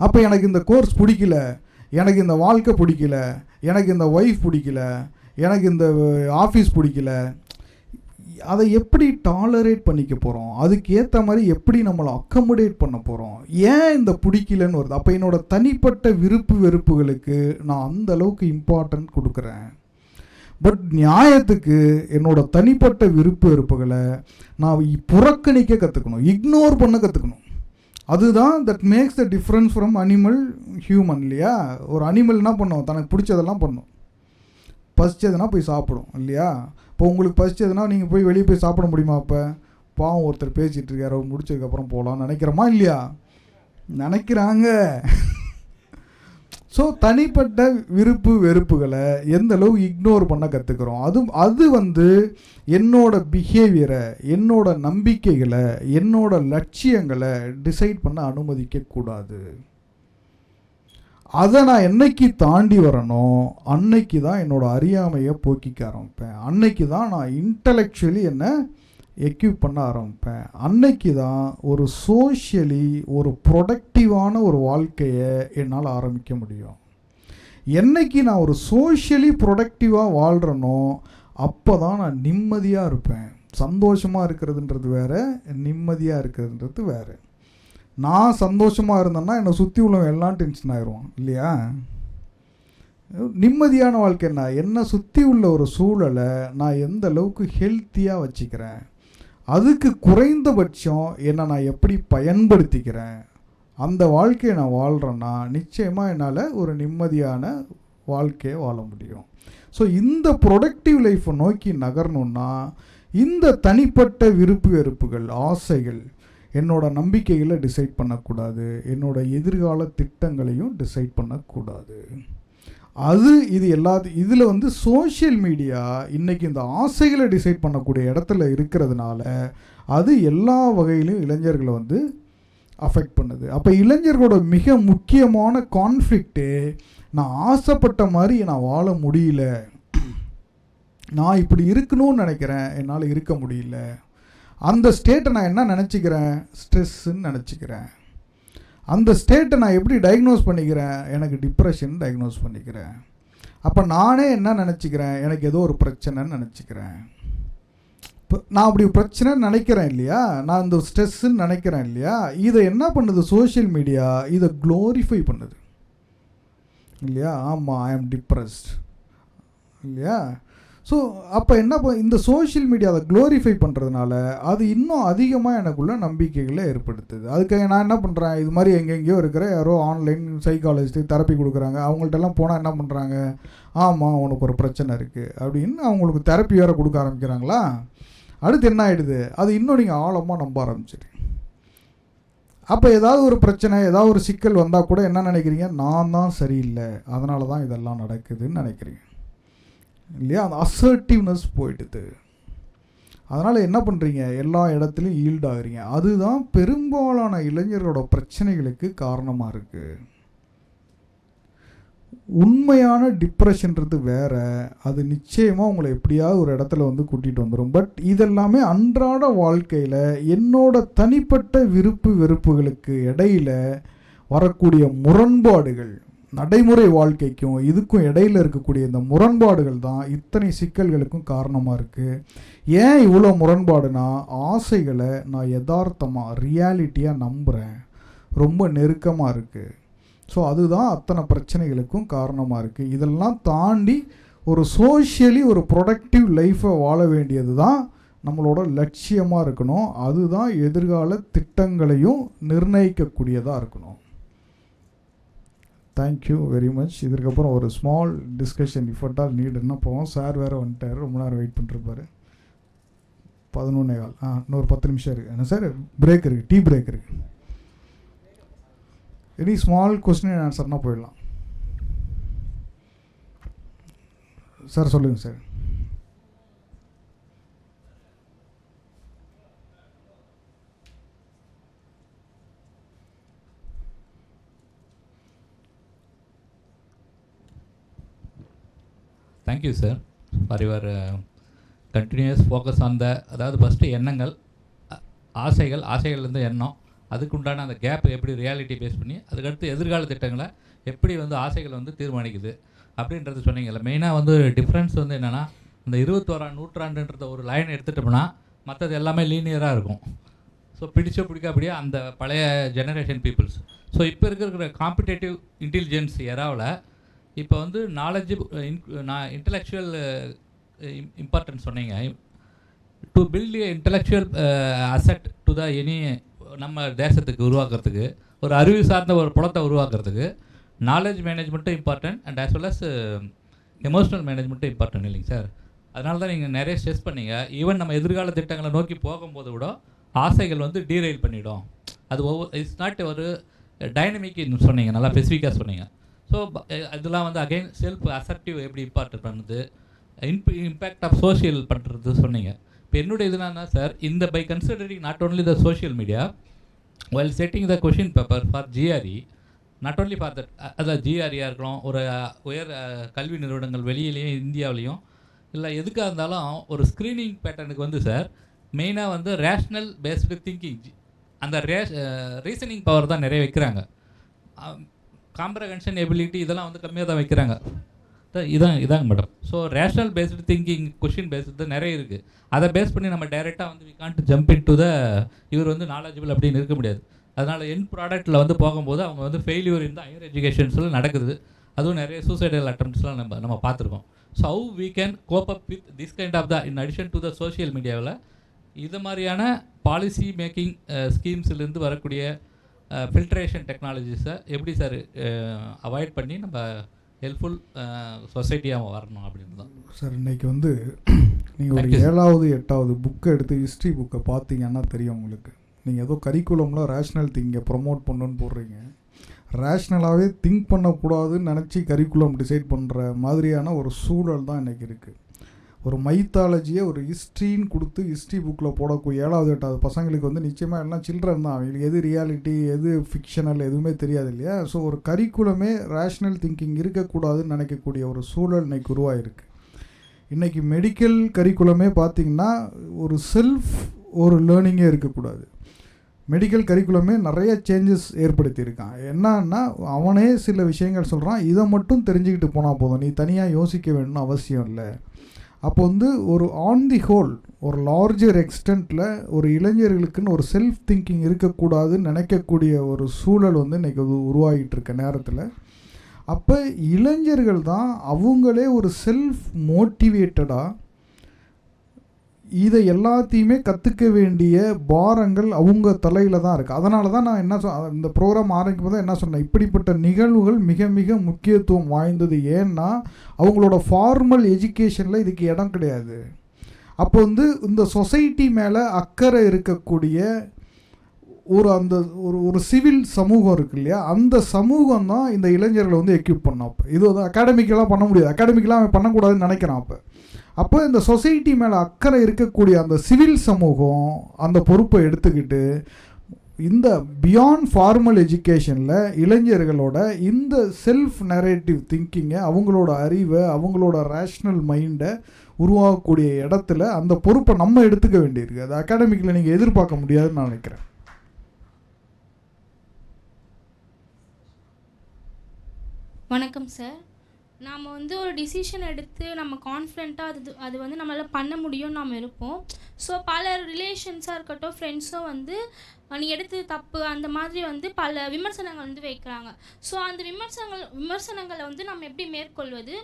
அப்போ எனக்கு இந்த கோர்ஸ் பிடிக்கல, எனக்கு இந்த வாழ்க்கை பிடிக்கல, எனக்கு இந்த ஒய்ஃப் பிடிக்கல, எனக்கு இந்த ஆஃபீஸ் பிடிக்கல, அதை எப்படி டாலரேட் பண்ணிக்க போகிறோம்? அதுக்கு ஏற்ற மாதிரி எப்படி நம்மளை அக்கமடேட் பண்ண போகிறோம்? ஏன் இந்த பிடிக்கலன்னு வருது? அப்போ என்னோட தனிப்பட்ட விருப்பு வெறுப்புகளுக்கு நான் அந்த அளவுக்கு இம்பார்ட்டன்ட் கொடுக்குறேன். பட் நியாயத்துக்கு என்னோட தனிப்பட்ட விருப்பு வெறுப்புகளை நான் புறக்கணிக்க கற்றுக்கணும், இக்னோர் பண்ண கற்றுக்கணும். அதுதான் that makes the difference from animal human இல்லையா. ஒரு அனிமல் என்ன பண்ணும், தனக்கு பிடிச்சதெல்லாம் பண்ணும். பசிச்சதுன்னா போய் சாப்பிடும் இல்லையா. இப்போ உங்களுக்கு பசிச்சதுன்னா நீங்கள் போய் வெளியே போய் சாப்பிட முடியுமா? அப்போ பாவம் ஒருத்தர் பேசிகிட்டு இருக்கார், அவர் முடிச்சதுக்கப்புறம் போகலான்னு நினைக்கிறோமா இல்லையா? நினைக்கிறாங்க. ஸோ தனிப்பட்ட விருப்பு வெறுப்புகளை எந்த அளவு இக்னோர் பண்ண கற்றுக்குறோம். அது வந்து என்னோட பிஹேவியரை, என்னோட நம்பிக்கைகளை, என்னோட லட்சியங்களை டிசைட் பண்ண அனுமதிக்கக்கூடாது. அதை நான் என்னைக்கு தாண்டி வரணும், அன்னைக்கு தான் என்னோடய அறியாமையை போக்கிக்க ஆரம்பிப்பேன். அன்னைக்கு தான் நான் இன்டலெக்சுவலி என்னை எக்யூப் பண்ண ஆரம்பிப்பேன். அன்னைக்கு தான் ஒரு சோஷியலி ஒரு ப்ரொடக்டிவான ஒரு வாழ்க்கையை என்னால் ஆரம்பிக்க முடியும். என்னைக்கு நான் ஒரு சோஷியலி ப்ரொடக்டிவாக வாழ்கிறனோ அப்போ தான் நான் நிம்மதியாக இருப்பேன். சந்தோஷமாக இருக்கிறதுன்றது வேறு, நிம்மதியாக இருக்கிறதுன்றது வேறு. நான் சந்தோஷமாக இருந்தேன்னா என்னை சுற்றி உள்ளவங்க எல்லாம் டென்ஷன் ஆயிடுவான் இல்லையா. நிம்மதியான வாழ்க்கை என்னை சுற்றி உள்ள ஒரு சூழலை நான் எந்த அளவுக்கு ஹெல்த்தியாக வச்சுக்கிறேன், அதுக்கு குறைந்தபட்சம் என்னை நான் எப்படி பயன்படுத்திக்கிறேன், அந்த வாழ்க்கையை நான் வாழ்கிறேன்னா நிச்சயமாக என்னால் ஒரு நிம்மதியான வாழ்க்கையை வாழ முடியும். ஸோ இந்த ப்ரொடக்டிவ் லைஃப்பை நோக்கி நகரணுன்னா இந்த தனிப்பட்ட விருப்பு வெறுப்புகள், ஆசைகள், என்னோட நம்பிக்கைகளை டிசைட் பண்ணக்கூடாது, என்னோட எதிர்கால திட்டங்களையும் டிசைட் பண்ணக்கூடாது. இது இதில் வந்து சோஷியல் மீடியா இன்றைக்கி இந்த ஆசைகளை டிசைட் பண்ணக்கூடிய இடத்துல இருக்கிறதுனால அது எல்லா வகையிலும் இளைஞர்களை வந்து அஃபெக்ட் பண்ணுது. அப்போ இளைஞர்களோட மிக முக்கியமான கான்ஃப்ளிக்ட்டு, நான் ஆசைப்பட்ட மாதிரி நான் வாழ முடியல, நான் இப்படி இருக்கணும்னு நினைக்கிறேன், என்னால் இருக்க முடியல. அந்த ஸ்டேட்டை நான் என்ன நினச்சிக்கிறேன், ஸ்ட்ரெஸ்ஸுன்னு நினச்சிக்கிறேன். அந்த ஸ்டேட்டை நான் எப்படி டயக்னோஸ் பண்ணிக்கிறேன், எனக்கு டிப்ரெஷன் டயக்னோஸ் பண்ணிக்கிறேன். அப்போ நானே என்ன நினச்சிக்கிறேன், எனக்கு ஏதோ ஒரு பிரச்சனைன்னு நினச்சிக்கிறேன். இப்போ நான் அப்படி பிரச்சனை நினைக்கிறேன் இல்லையா, நான் இந்த ஸ்ட்ரெஸ்ஸுன்னு நினைக்கிறேன் இல்லையா, இதை என்ன பண்ணுது சோஷியல் மீடியா, இதை க்ளோரிஃபை பண்ணுது இல்லையா. ஆமாம், ஐ ஆம் டிப்ரெஸ்ட் இல்லையா. ஸோ அப்போ என்ன இந்த சோஷியல் மீடியா அதை க்ளோரிஃபை பண்ணுறதுனால அது இன்னும் அதிகமாக எனக்குள்ள நம்பிக்கைகளை ஏற்படுத்துது. அதுக்காக நான் என்ன பண்ணுறேன், இது மாதிரி எங்கெங்கேயோ இருக்கிற யாரோ ஆன்லைன் சைக்காலஜிஸ்ட் தெரப்பி கொடுக்குறாங்க, அவங்கள்ட்டெல்லாம் போனால் என்ன பண்ணுறாங்க, ஆமாம் உனக்கு ஒரு பிரச்சனை இருக்குது அப்படின்னு அவங்களுக்கு தெரப்பி வேறு கொடுக்க ஆரம்பிக்கிறாங்களா. அடுத்து என்ன ஆகிடுது, அது இன்னும் நீங்கள் ஆழமாக நம்ப ஆரம்பிச்சிடுங்க. அப்போ ஏதாவது ஒரு பிரச்சனை, ஏதாவது ஒரு சிக்கல் வந்தால் கூட என்ன நினைக்கிறீங்க, நான் தான் சரியில்லை, அதனால தான் இதெல்லாம் நடக்குதுன்னு நினைக்கிறீங்க இல்லையா. அந்த அசர்ட்டிவ்னஸ் போயிடுது. அதனால் என்ன பண்ணுறீங்க, எல்லா இடத்துலையும் ஈல்ட் ஆகுறீங்க. அதுதான் பெரும்பாலான இளைஞர்களோட பிரச்சனைகளுக்கு காரணமாக இருக்குது. உண்மையான டிப்ரெஷன்றது வேறு, அது நிச்சயமாக உங்களை எப்படியாவது ஒரு இடத்துல வந்து கூட்டிகிட்டு வந்துடும். பட் இதெல்லாமே அன்றாட வாழ்க்கையில் என்னோட தனிப்பட்ட விருப்பு வெறுப்புகளுக்கு இடையில் வரக்கூடிய முரண்பாடுகள், நடைமுறை வாழ்க்கைக்கும் இதுக்கும் இடையில் இருக்கக்கூடிய இந்த முரண்பாடுகள் தான் இத்தனை சிக்கல்களுக்கும் காரணமாக இருக்குது. ஏன் இவ்வளோ முரண்பாடுனா, ஆசைகளை நான் யதார்த்தமாக ரியாலிட்டியாக நம்புகிறேன், ரொம்ப நெருக்கமாக இருக்குது. ஸோ அதுதான் அத்தனை பிரச்சனைகளுக்கும் காரணமாக இருக்குது. இதெல்லாம் தாண்டி ஒரு சோஷியலி ஒரு ப்ரொடக்டிவ் லைஃப்பை வாழ வேண்டியது தான் நம்மளோட லட்சியமாக இருக்கணும். அதுதான் எதிர்கால திட்டங்களையும் நிர்ணயிக்கக்கூடியதாக இருக்கணும். Thank you very much. இதற்கப்புறம் ஒரு small discussion if at all நீடுன்னா போவோம். சார் வேறு வந்துட்டார், ரொம்ப நேரம் வெயிட் பண்ணிருப்பார். 11:15. இன்னொரு 10 நிமிஷம் இருக்குது. என்ன சார், பிரேக் இருக்குது, டீ பிரேக் இருக்குது. எனி ஸ்மால் கொஸ்டின் அண்ட் ஆன்சர்னால் போயிடலாம். சார் சொல்லுங்கள் sir. Thank you sir for your continuous focus on the, அதாவது ஃபஸ்ட்டு எண்ணங்கள், ஆசைகள்லேருந்து எண்ணம், அதுக்குண்டான அந்த கேப்பை எப்படி ரியாலிட்டி பேஸ் பண்ணி அதுக்கடுத்து எதிர்கால திட்டங்களை எப்படி வந்து ஆசைகள் வந்து தீர்மானிக்குது அப்படின்றது சொன்னீங்கல்ல. மெயினாக வந்து டிஃப்ரென்ஸ் வந்து என்னென்னா, இந்த 21ஆம் நூற்றாண்டுன்றத ஒரு லைன் எடுத்துட்டோம்னா மற்றது எல்லாமே லீனியராக இருக்கும். ஸோ பிடிக்காப்படியே அந்த பழைய ஜெனரேஷன் பீப்புள்ஸ். ஸோ இப்போ இருக்கிற காம்படேட்டிவ் இன்டெலிஜென்ஸ் எராவில் இப்போ வந்து நாலேஜ், இன்டலெக்சுவல் இம்பார்ட்டன்ஸ் சொன்னீங்க. To build intellectual asset to the any நம்ம தேசத்துக்கு உருவாக்குறதுக்கு, ஒரு அறிவு சார்ந்த ஒரு புலத்தை உருவாக்குறதுக்கு நாலேஜ் மேனேஜ்மெண்ட்டும் important and as well as emotional மேனேஜ்மெண்ட்டும் இம்பார்ட்டன்ட் இல்லைங்க சார். அதனால தான் நீங்கள் நிறைய ஸ்ட்ரெஸ் பண்ணீங்க. ஈவன் நம்ம எதிர்கால திட்டங்களை நோக்கி போகும்போது கூட ஆசைகள் வந்து டீரைல் பண்ணிவிடும். அது இட்ஸ் நாட் ஒரு டைனமிக்னு சொன்னீங்க, நல்லா ஸ்பெசிஃபிக்காக சொன்னீங்க. ஸோ இதெல்லாம் வந்து அகெயின் செல்ஃப் அசெப்டிவ் எப்படி இம்பார்ட்டன்ட் பண்ணுது, இம்பேக்ட் ஆஃப் சோஷியல் பண்ணுறது சொன்னீங்க. இப்போ என்னுடைய இதுனா சார், இந்த by considering not only the social media while setting the question paper for GRE, not only for that, அதாவது ஜிஆர்இயாக இருக்கலாம், ஒரு உயர் கல்வி நிறுவனங்கள் வெளியிலையும் இந்தியாவிலையும் இல்லை எதுக்காக இருந்தாலும் ஒரு ஸ்க்ரீனிங் பேட்டர்னுக்கு வந்து சார் மெயினாக வந்து ரேஷ்னல் பேஸ்டு திங்கிங், அந்த ரீசனிங் பவர் தான் நிறைய வைக்கிறாங்க. காம்ப்ரஹென்ஷன் எபிலிட்டி இதெல்லாம் வந்து கம்மியாக தான் வைக்கிறாங்க. இதாங்க madam. So rational based thinking, question based நிறைய இருக்குது. அதை பேஸ் பண்ணி நம்ம டைரெக்டாக வந்து we can't jump in to the இவர் வந்து நாலேஜபிள் அப்படின்னு இருக்க முடியாது. அதனால் என் ப்ராடக்ட்டில் வந்து போகும்போது அவங்க வந்து ஃபெயில்யூர் இந்த ஹையர் எஜுகேஷன்ஸில் நடக்குது. அதுவும் நிறைய சூசைடல் அட்டம்ப்ட்ஸ்லாம் நம்ம பார்த்துருக்கோம். So how we can cope up with this kind of the in addition to the social மீடியாவில் இது மாதிரியான பாலிசி மேக்கிங் ஸ்கீம்ஸ்லேருந்து வரக்கூடிய ஃபில்ட்ரேஷன் டெக்னாலஜிஸை எப்படி சார் அவாய்ட் பண்ணி நம்ம ஹெல்ப்ஃபுல் சொசைட்டியாக வரணும் அப்படின்னு தான் சார். இன்றைக்கி வந்து நீங்கள் ஒரு 7வது 8வது புக்கை எடுத்து ஹிஸ்ட்ரி புக்கை பார்த்தீங்கன்னா தெரியும் உங்களுக்கு. நீங்கள் ஏதோ கரிக்குலமில் ரேஷ்னல் திங்கை ப்ரொமோட் பண்ணணுன்னு போடுறீங்க. ரேஷ்னலாகவே திங்க் பண்ணக்கூடாதுன்னு நினச்சி கரிக்குலம் டிசைட் பண்ணுற மாதிரியான ஒரு சூழல் தான் இன்றைக்கி இருக்குது. ஒரு மைத்தாலஜியை ஒரு ஹிஸ்ட்ரின்னு கொடுத்து ஹிஸ்ட்ரி புக்கில் போடக்கூடிய 7வது 8வது பசங்களுக்கு வந்து நிச்சயமாக எல்லாம் சில்ட்ரன் தான். அவங்களுக்கு எது ரியாலிட்டி எது ஃபிக்ஷனல் எதுவுமே தெரியாது இல்லையா. ஸோ ஒரு கரிக்குலமே ரேஷ்னல் திங்கிங் இருக்கக்கூடாதுன்னு நினைக்கக்கூடிய ஒரு சூழல் இன்றைக்கி உருவாகிருக்கு. இன்றைக்கி மெடிக்கல் கரிக்குலமே பார்த்திங்கன்னா ஒரு செல்ஃப் ஒரு லேர்னிங்கே இருக்கக்கூடாது. மெடிக்கல் கரிக்குலமே நிறைய சேஞ்சஸ் ஏற்படுத்தியிருக்கான். என்னன்னா அவனே சில விஷயங்கள் சொல்கிறான், இதை மட்டும் தெரிஞ்சுக்கிட்டு போனால் போதும், நீ தனியாக யோசிக்க வேணும்னு அவசியம் இல்லை. அப்போ வந்து ஒரு ஆன் தி ஹோல் ஒரு லார்ஜர் எக்ஸ்டென்ட்டில் ஒரு இளைஞர்களுக்குன்னு ஒரு செல்ஃப் திங்கிங் இருக்கக்கூடாதுன்னு நினைக்கக்கூடிய ஒரு சூழல் வந்து இன்றைக்கி உருவாகிட்டு இருக்க நேரத்தில், அப்போ இளைஞர்கள் தான் அவங்களே ஒரு செல்ஃப் மோட்டிவேட்டடாக இதை எல்லாத்தையுமே கற்றுக்க வேண்டிய பாரங்கள் அவங்க தலையில் தான் இருக்குது. அதனால தான் நான் என்ன இந்த ப்ரோக்ராம் ஆரம்பிக்கும் போது என்ன சொன்னேன், இப்படிப்பட்ட நிகழ்வுகள் மிக மிக முக்கியத்துவம் வாய்ந்தது. ஏன்னா அவங்களோட ஃபார்மல் எஜுகேஷனில் இதுக்கு இடம் கிடையாது. அப்போ வந்து இந்த சொசைட்டி மேலே அக்கறை இருக்கக்கூடிய ஒரு சிவில் சமூகம் இருக்கு இல்லையா, அந்த சமூகம் தான் இந்த இளைஞர்களை வந்து எக்யூப் பண்ணோம். அப்போ இது வந்து அகாடமிக்கெல்லாம் பண்ண முடியாது, அகாடமிக்கெல்லாம் அவன் பண்ணக்கூடாதுன்னு நினைக்கிறான். அப்போ இந்த சொசைட்டி மேலே அக்கறை இருக்கக்கூடிய அந்த சிவில் சமூகம் அந்த பொறுப்பை எடுத்துக்கிட்டு இந்த பியாண்ட் ஃபார்மல் எஜுகேஷனில் இளைஞர்களோட இந்த செல்ஃப் நரேட்டிவ் திங்கிங்கை, அவங்களோட அறிவை, அவங்களோட ரேஷ்னல் மைண்டை உருவாக்கக்கூடிய இடத்துல அந்த பொறுப்பை நம்ம எடுத்துக்க வேண்டியிருக்கு. அது அகாடமிக்கில் நீங்கள் எதிர்பார்க்க முடியாதுன்னு நான் நினைக்கிறேன். வணக்கம் சார். நாம் வந்து ஒரு டிசிஷன் எடுத்து நம்ம கான்ஃபிடென்ட்டாக அது வந்து நம்மளால் பண்ண முடியும்னு நாம் இருப்போம். ஸோ பல ரிலேஷன்ஸாக இருக்கட்டும், ஃப்ரெண்ட்ஸும் வந்து நீ எடுத்தது தப்பு அந்த மாதிரி வந்து பல விமர்சனங்கள் வந்து வைக்கிறாங்க. ஸோ அந்த விமர்சனங்களை வந்து நம்ம எப்படி மேற்கொள்வது?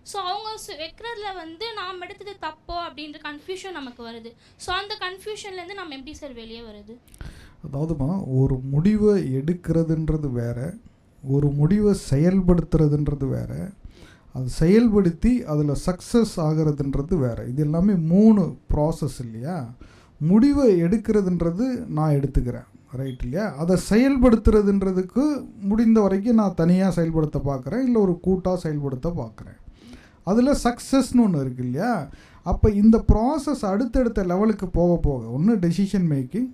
ஸோ அவங்க வைக்கிறதுல வந்து நாம் எடுத்தது தப்போ அப்படின்ற கன்ஃபியூஷன் நமக்கு வருது. ஸோ அந்த கன்ஃபியூஷன்லேருந்து நம்ம எப்படி சார் வெளியே வருது? அதாவதுமா, ஒரு முடிவை எடுக்கிறதுன்றது வேற, ஒரு முடிவை செயல்படுத்துறதுன்றது வேற, அது செயல்படுத்தி அதில் சக்ஸஸ் ஆகிறதுன்றது வேறு. இது எல்லாமே 3 ப்ராசஸ் இல்லையா? முடிவை எடுக்கிறதுன்றது நான் எடுத்துக்கிறேன், ரைட் இல்லையா? அதை செயல்படுத்துறதுன்றதுக்கு முடிந்த வரைக்கும் நான் தனியாக செயல்படுத்த பார்க்குறேன், இல்லை ஒரு கூட்டாக செயல்படுத்த பார்க்குறேன். அதில் சக்ஸஸ்னு ஒன்று இருக்குது இல்லையா? அப்போ இந்த ப்ராசஸ் அடுத்தடுத்த லெவலுக்கு போக போக ஒன்று டெசிஷன் மேக்கிங்,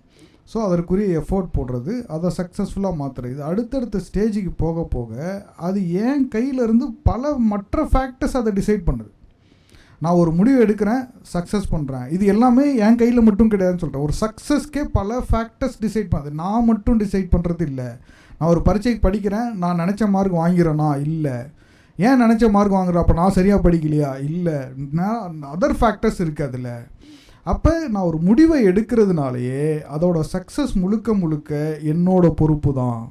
ஸோ அதற்குரிய எஃபோர்ட் போடுறது, அதை சக்ஸஸ்ஃபுல்லாக மாற்றுறது. இது அடுத்தடுத்த ஸ்டேஜுக்கு போக போக அது என் கையிலேருந்து பல மற்ற ஃபேக்டர்ஸ் அதை டிசைட் பண்ணுது. நான் ஒரு முடிவு எடுக்கிறேன், சக்ஸஸ் பண்ணுறேன், இது எல்லாமே என் கையில் மட்டும் கிடையாதுன்னு சொல்கிறேன். ஒரு சக்ஸஸ்க்கே பல ஃபேக்டர்ஸ் டிசைட் பண்ணுது, நான் மட்டும் டிசைட் பண்ணுறது இல்லை. நான் ஒரு பரீட்சைக்கு படிக்கிறேன், நான் நினச்ச மார்க் வாங்கிறேன்னா இல்லை. ஏன் நினச்ச மார்க் வாங்குறேன்? அப்போ நான் சரியாக படிக்கலையா? இல்லை, நான் அதர் ஃபேக்டர்ஸ் இருக்குது அதில். அப்போ நான் ஒரு முடிவை எடுக்கிறதுனாலேயே அதோட சக்ஸஸ் முழுக்க முழுக்க என்னோட பொறுப்பு தான்,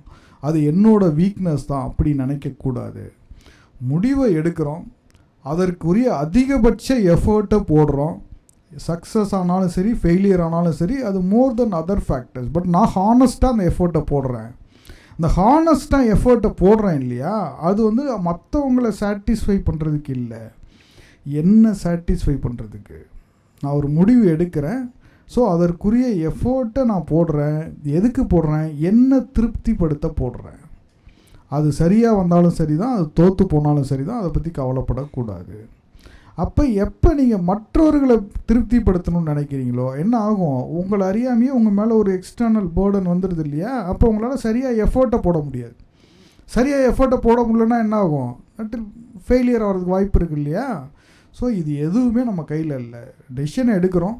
அது என்னோட வீக்னஸ் தான் அப்படி நினைக்கக்கூடாது. முடிவை எடுக்கிறோம், அதற்குரிய அதிகபட்ச எஃபர்ட்டை போடுறோம். சக்ஸஸ் ஆனாலும் சரி, ஃபெயிலியர் ஆனாலும் சரி, அது மோர் தென் அதர் ஃபேக்டர்ஸ். பட் நான் ஹானஸ்ட்டாக அந்த எஃபர்ட்டை போடுறேன். இந்த ஹானஸ்ட்டாக எஃபர்ட்டை போடுறேன் இல்லையா, அது வந்து மற்றவங்கள சாட்டிஸ்ஃபை பண்ணுறதுக்கு இல்லை, என்ன சாட்டிஸ்ஃபை பண்ணுறதுக்கு. நான் ஒரு முடிவு எடுக்கிறேன், ஸோ அதற்குரிய எஃபோர்ட்டை நான் போடுறேன். எதுக்கு போடுறேன்? என்ன திருப்திப்படுத்த போடுறேன். அது சரியாக வந்தாலும் சரி தான், அது தோற்று போனாலும் சரி தான், அதை பற்றி கவலைப்படக்கூடாது. அப்போ எப்போ நீங்கள் மற்றவர்களை திருப்திப்படுத்தணும்னு நினைக்கிறீங்களோ என்ன ஆகும்? உங்களை அறியாமையே உங்கள் மேலே ஒரு எக்ஸ்டர்னல் பேர்டன் வந்துடுது இல்லையா? அப்போ உங்களால் சரியாக எஃபோர்ட்டை போட முடியாது. சரியாக எஃபோர்ட்டை போட முடியலன்னா என்ன ஆகும்? ஃபெயிலியர் ஆகிறதுக்கு வாய்ப்பு இருக்குது இல்லையா? ஸோ இது எதுவுமே நம்ம கையில் இல்லை. டெசிஷனை எடுக்கிறோம்,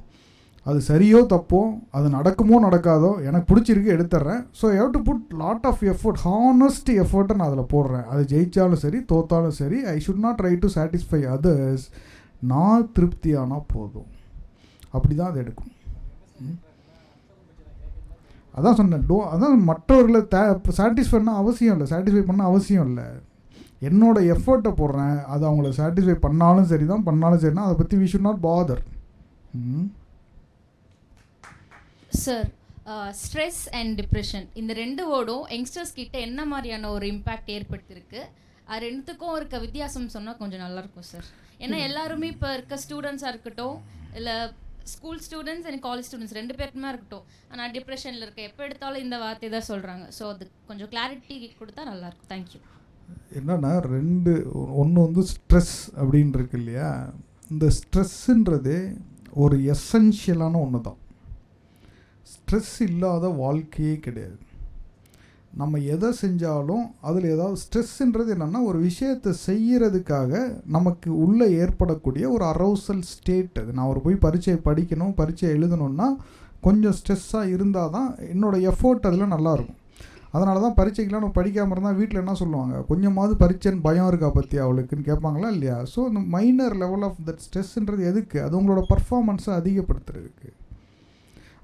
அது சரியோ தப்போ, அது நடக்குமோ நடக்காதோ, எனக்கு பிடிச்சிருக்கு எடுத்துட்றேன். So have to put lot of effort, honest எஃபோர்ட்டை நான் அதில் போடுறேன். அது ஜெயித்தாலும் சரி தோற்றாலும் சரி, I should not try to satisfy others. நான் திருப்தியானால் போதும், அப்படி தான் அது எடுக்கும். அதான் சொன்னேன், அதான் மற்றவர்களை சாட்டிஸ்ஃபை பண்ண அவசியம் இல்லை. என்னோட எஃபர்ட்டை போடுறேன், அது அவங்கள சாட்டிஸ்ஃபை பண்ணாலும் சரி தான், பண்ணாலும் சரினா அதை பற்றி we should not bother. Sir, stress and depression இந்த 2 வேர்டும் யங்ஸ்டர்ஸ் கிட்ட என்ன மாதிரியான ஒரு இம்பேக்ட் ஏற்படுத்தியிருக்கு? அது 2த்துக்கும் இருக்க வித்தியாசம் சொன்னால் கொஞ்சம் நல்லாயிருக்கும் சார். ஏன்னா எல்லாருமே இப்போ இருக்க ஸ்டூடெண்ட்ஸாக இருக்கட்டும், இல்லை school students and college students 2 பேருக்குமே இருக்கட்டும், ஆனால் டிப்ரெஷனில் இருக்க எப்போ எடுத்தாலும் இந்த வார்த்தை தான் சொல்கிறாங்க. ஸோ அது கொஞ்சம் கிளாரிட்டி கொடுத்தா நல்லாயிருக்கும். தேங்க்யூ. என்னன்னா ஒன்று வந்து ஸ்ட்ரெஸ் அப்படின்னு இருக்கு இல்லையா? இந்த ஸ்ட்ரெஸ்ஸுன்றது ஒரு எசென்ஷியலான ஒன்று தான். ஸ்ட்ரெஸ் இல்லாத வாழ்க்கையே கிடையாது. நம்ம எதை செஞ்சாலும் அதில் ஏதாவது ஸ்ட்ரெஸ்ஸுன்றது என்னென்னா, ஒரு விஷயத்தை செய்கிறதுக்காக நமக்கு உள்ளே ஏற்படக்கூடிய ஒரு அரௌசல் ஸ்டேட். அது நான் போய் பரீட்சை படிக்கணும், பரீட்சை எழுதணுன்னா கொஞ்சம் ஸ்ட்ரெஸ்ஸாக இருந்தால் தான் என்னோடய எஃபோர்ட் அதில் நல்லாயிருக்கும். அதனால தான் பரீட்சைக்கெலாம் நம்ம படிக்காமல் இருந்தால் வீட்டில் என்ன சொல்லுவாங்க, கொஞ்சமாவது பரீட்சைன்னு பயம் இருக்கா பற்றி அவளுக்குன்னு கேட்பாங்களா இல்லையா? ஸோ இந்த மைனர் லெவல் ஆஃப் தட் ஸ்ட்ரெஸ்ஸுன்றது எதுக்கு? அது உங்களோட பர்ஃபார்மன்ஸை அதிகப்படுத்துறதுக்கு.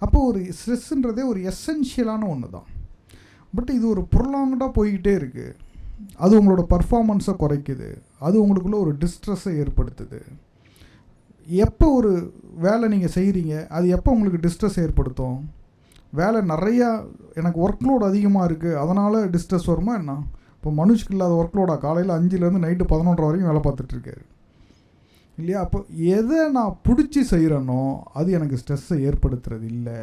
அப்போது ஒரு ஸ்ட்ரெஸ்ஸுன்றதே ஒரு எசென்ஷியலான ஒன்று தான். பட் இது ஒரு ப்ரொலாங்டாக போய்கிட்டே இருக்குது. அது உங்களோட பர்ஃபார்மன்ஸை குறைக்குது, அது உங்களுக்குள்ளே ஒரு டிஸ்ட்ரெஸ்ஸை ஏற்படுத்துது. எப்போ ஒரு வேலை நீங்கள் செய்கிறீங்க, அது எப்போ உங்களுக்கு டிஸ்ட்ரெஸ் ஏற்படுத்தும்? வேலை நிறையா, எனக்கு ஒர்க்லோடு அதிகமாக இருக்குது அதனால் டிஸ்ட்ரெஸ் வருமா என்ன? இப்போ மனுஷுக்கு இல்லாத ஒர்க்லோடா? காலையில் 5லேருந்து நைட்டு 11 வரைக்கும் வேலை பார்த்துட்ருக்காரு இல்லையா? அப்போ எதை நான் பிடிச்சி செய்கிறேனோ அது எனக்கு ஸ்ட்ரெஸ்ஸை ஏற்படுத்துறது இல்லை.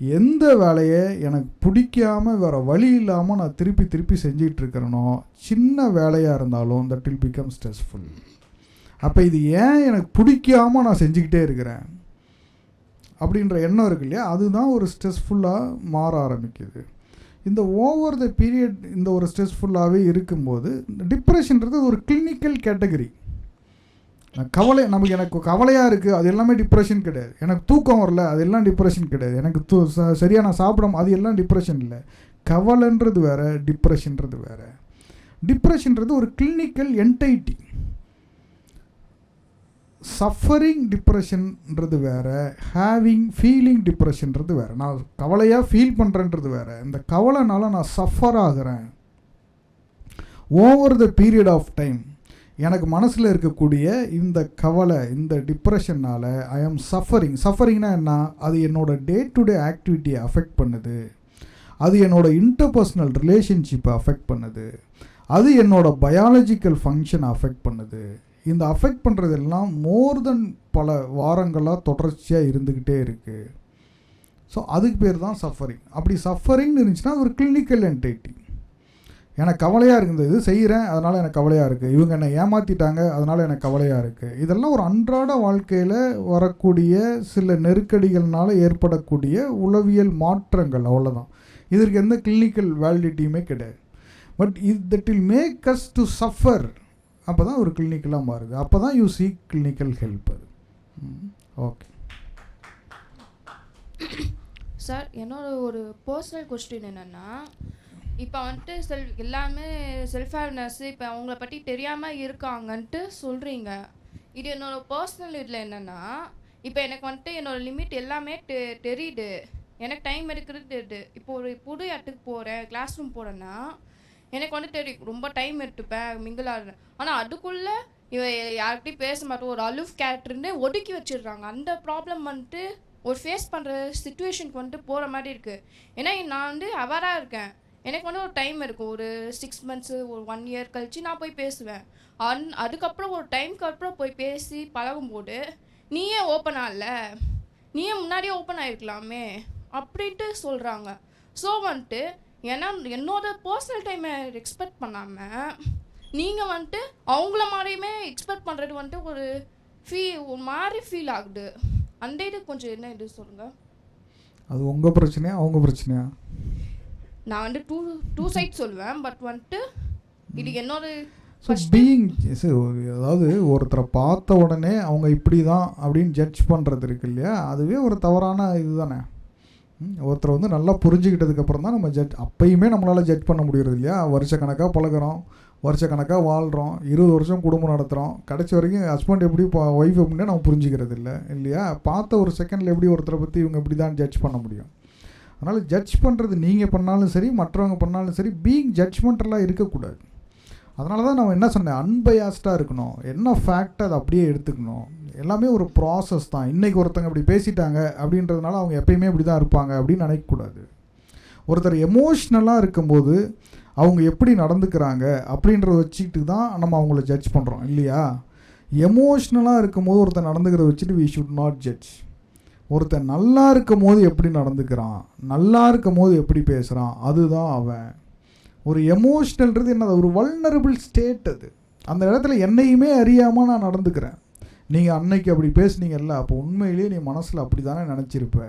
எந்த வேலையை எனக்கு பிடிக்காமல் வேறு வழி இல்லாமல் நான் திருப்பி செஞ்சிகிட்ருக்கிறேனோ, சின்ன வேலையாக இருந்தாலும் தட் வில் பிகம் ஸ்ட்ரெஸ்ஃபுல். அப்போ இது ஏன் எனக்கு பிடிக்காமல் நான் செஞ்சுக்கிட்டே இருக்கிறேன் அப்படின்ற எண்ணம் இருக்கு இல்லையா, அதுதான் ஒரு ஸ்ட்ரெஸ்ஃபுல்லாக மாற ஆரம்பிக்குது. இந்த ஓவர் த பீரியட் இந்த ஒரு ஸ்ட்ரெஸ்ஃபுல்லாகவே இருக்கும்போது டிப்ரெஷன்றது ஒரு கிளினிக்கல் கேட்டகரி. கவலை எனக்கு கவலையாக இருக்குது அது எல்லாமே டிப்ரெஷன் கிடையாது. எனக்கு தூக்கம் வரல அது எல்லாம் டிப்ரெஷன் கிடையாது. எனக்கு சரியாக நான் சாப்பிடாம அது எல்லாம் டிப்ரெஷன் இல்லை. கவலைன்றது வேறு, டிப்ரெஷன்றது வேறு. டிப்ரெஷன்றது ஒரு கிளினிக்கல் என்டைட்டி. சஃபரிங் டிப்ரெஷன்ன்றது வேறு, ஃபீலிங் டிப்ரெஷன்றது வேறு. நான் கவலையாக ஃபீல் பண்ணுறேன்றது வேறு. இந்த கவலைனால நான் சஃபர் ஆகிறேன். Over the period of time எனக்கு மனசில் இருக்கக்கூடிய இந்த கவலை, இந்த டிப்ரெஷன்னால் ஐ ஆம் சஃபரிங்னா என்ன, அது என்னோடய டே டு டே ஆக்டிவிட்டியை அஃபெக்ட் பண்ணுது, அது என்னோடய இன்டர்பர்சனல் ரிலேஷன்ஷிப்பை அஃபெக்ட் பண்ணுது, அது என்னோடய பயாலஜிக்கல் ஃபங்க்ஷனை அஃபெக்ட் பண்ணுது. இந்த அஃபெக்ட் பண்ணுறதெல்லாம் மோர் தென் பல வாரங்களாக தொடர்ச்சியாக இருந்துக்கிட்டே இருக்குது. ஸோ அதுக்கு பேர் தான் சஃபரிங். அப்படி சஃபரிங்னு இருந்துச்சுன்னா அது ஒரு கிளினிக்கல் என்டைட்டி. எனக்கு கவலையாக இருக்குது, இது செய்கிறேன் அதனால் எனக்கு கவலையாக இருக்குது, இவங்க என்னை ஏமாற்றிட்டாங்க அதனால் எனக்கு கவலையாக இருக்குது. இதெல்லாம் ஒரு அன்றாட வாழ்க்கையில் வரக்கூடிய சில நெருக்கடிகள்னால ஏற்படக்கூடிய உளவியல் மாற்றங்கள், அவ்வளோதான். இதற்கு எந்த கிளினிக்கல் வேலிடிட்டியுமே கிடையாது. But that will make us to suffer. அப்போ தான் ஒரு கிளினிக்கலாக மாறுது. அப்போ தான் யூ சீக் கிளினிக்கல் ஹெல்ப். அது ஓகே சார், என்னோட ஒரு பர்சனல் கொஸ்டின் என்னென்னா, இப்போ வந்துட்டு எல்லாமே செல்ஃப் அவேர்னஸ் இப்போ அவங்கள பற்றி தெரியாமல் இருக்காங்கன்ட்டு சொல்கிறீங்க. இது என்னோடய பர்சனல் இதில் என்னென்னா, இப்போ எனக்கு வந்துட்டு என்னோடய லிமிட் எல்லாமே தெரியுது, எனக்கு டைம் எடுக்கிறது தெரியுது. இப்போ ஒரு புது இடத்துக்கு போகிறேன், கிளாஸ் ரூம் போகிறேன்னா எனக்கு வந்து தெரியும் ரொம்ப டைம் எடுத்துப்பேன், மிங்கிள் ஆடுறேன். ஆனால் அதுக்குள்ளே யார்கிட்டையும் பேச மாட்டோம், ஒரு அலூஃப் கேரக்டர்னு ஒதுக்கி வச்சிடுறாங்க. அந்த ப்ராப்ளம் வந்துட்டு ஒரு ஃபேஸ் பண்ணுற சிச்சுவேஷனுக்கு வந்துட்டு போகிற மாதிரி இருக்குது. ஏன்னா நான் வந்து அவராக இருக்கேன், எனக்கு வந்து ஒரு டைம் இருக்கும், ஒரு 6 months ஒரு 1 year கழித்து நான் போய் பேசுவேன். அதுக்கப்புறம் ஒரு டைமுக்கு அப்புறம் போய் பேசி பழகும்போது நீயே ஓப்பன் ஆகல, நீயே முன்னாடியே ஓப்பன் ஆகிருக்கலாமே அப்படின்ட்டு சொல்கிறாங்க. ஸோ வந்துட்டு ஏன்னா என்னோட பர்சனல் டைமை எக்ஸ்பெக்ட் பண்ணாமல் நீங்கள் வந்துட்டு அவங்கள மாதிரியுமே எக்ஸ்பெக்ட் பண்ணுறது வந்துட்டு ஒரு மாதிரி ஃபீல் ஆகுது. அந்த இது கொஞ்சம் என்ன இது சொல்லுங்கள். அது உங்கள் பிரச்சனையா அவங்க பிரச்சனையா? நான் வந்து டூ சைட் சொல்லுவேன். பட் வந்துட்டு இது என்னோட அதாவது ஒருத்தரை பார்த்த உடனே அவங்க இப்படி தான் அப்படின்னு ஜட்ஜ் பண்ணுறது இருக்கு இல்லையா, அதுவே ஒரு தவறான இது தானே. ஒருத்தரை வந்து நல்லா புரிஞ்சுக்கிட்டதுக்கப்புறம் தான் நம்ம அப்பயுமே நம்மளால் ஜட்ஜ் பண்ண முடியறது இல்லையா. வருஷக்கணக்காக பழகிறோம், வருஷக்கணக்காக வாழ்கிறோம், 20 வருஷம் குடும்பம் நடத்துகிறோம், கடைசி வரைக்கும் ஹஸ்பண்ட் எப்படி ஒய்ஃப் எப்படின்னா நம்ம புரிஞ்சுக்கிறது இல்லை இல்லையா. பார்த்த ஒரு செகண்டில் எப்படி ஒருத்தரை பற்றி இவங்க இப்படி தான் ஜட்ஜ் பண்ண முடியும். அதனால் ஜட்ஜ் பண்ணுறது நீங்கள் பண்ணாலும் சரி மற்றவங்க பண்ணாலும் சரி பீயிங் ஜட்ஜ்மெண்டெல்லாம் இருக்கக்கூடாது. அதனால தான் நான் என்ன சொன்னேன், அன்பயாஸ்டாக இருக்கணும். என்ன ஃபேக்ட் அதை அப்படியே எடுத்துக்கணும். எல்லாமே ஒரு ப்ராசஸ் தான். இன்றைக்கி ஒருத்தங்க இப்படி பேசிட்டாங்க அப்படின்றதுனால அவங்க எப்பயுமே இப்படி தான் இருப்பாங்க அப்படின்னு நினைக்கக்கூடாது. ஒருத்தர் எமோஷ்னலாக இருக்கும்போது அவங்க எப்படி நடந்துக்கிறாங்க அப்படின்றத வச்சுக்கிட்டு தான் நம்ம அவங்கள ஜட்ஜ் பண்ணுறோம் இல்லையா. எமோஷ்னலாக இருக்கும்போது ஒருத்தர் நடந்துக்கிறத வச்சுட்டு வி ஷுட் நாட் ஜட்ஜ். ஒருத்தன் நல்லா இருக்கும் போது எப்படி நடந்துக்கிறான், நல்லா இருக்கும் போது எப்படி பேசுகிறான், அதுதான் அவன். ஒரு எமோஷ்னல்ன்றது என்ன, ஒரு வல்னரபிள் ஸ்டேட். அது அந்த இடத்துல என்னையுமே அறியாமல் நான் நடந்துக்கிறேன். நீங்கள் அன்னைக்கு அப்படி பேசுனீங்கல்ல, அப்போ உண்மையிலேயே நீ மனசில் அப்படி தானே நினச்சிருப்ப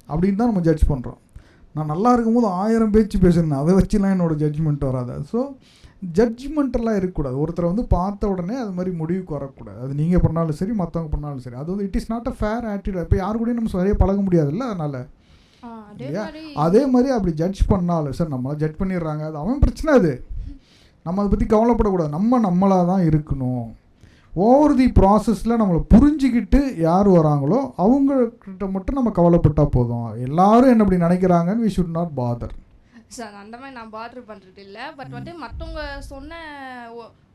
அப்படின்னு தான் நம்ம ஜட்ஜ் பண்ணுறோம். நான் நல்லா இருக்கும்போது 1000 பேச்சு பேசுகிறேன், அதை வச்சுலாம் என்னோடய ஜட்ஜ்மெண்ட் வராது. ஸோ ஜட்ஜ்மெண்ட்டெல்லாம் இருக்கக்கூடாது. ஒருத்தரை வந்து பார்த்த உடனே அது மாதிரி முடிவுக்கு வரக்கூடாது. அது நீங்கள் பண்ணாலும் சரி மற்றவங்க பண்ணாலும் சரி, அது வந்து it is not a fair attitude. இப்போ யாரு கூடயும் நம்ம சரியாக பழக முடியாதுல்ல. அதனால் இல்லையா, அதே மாதிரி அப்படி ஜட்ஜ் பண்ணாலும் சார் நம்மளை ஜட்ஜ் பண்ணிடுறாங்க, அது அவன் பிரச்சனை. அது நம்ம அதை பற்றி கவலைப்படக்கூடாது. நம்மளாக தான் இருக்கணும். ஓவர் தி ப்ராசஸில் நம்மளை புரிஞ்சுக்கிட்டு யார் வராங்களோ அவங்கக்கிட்ட மட்டும் நம்ம கவலைப்பட்டால் போதும். எல்லாரும் என்ன அப்படி நினைக்கிறாங்கன்னு we should not bother. Sir அந்த மாதிரி நான் பாதர் பண்ணுறது இல்லை. பட் வந்து மற்றவங்க சொன்ன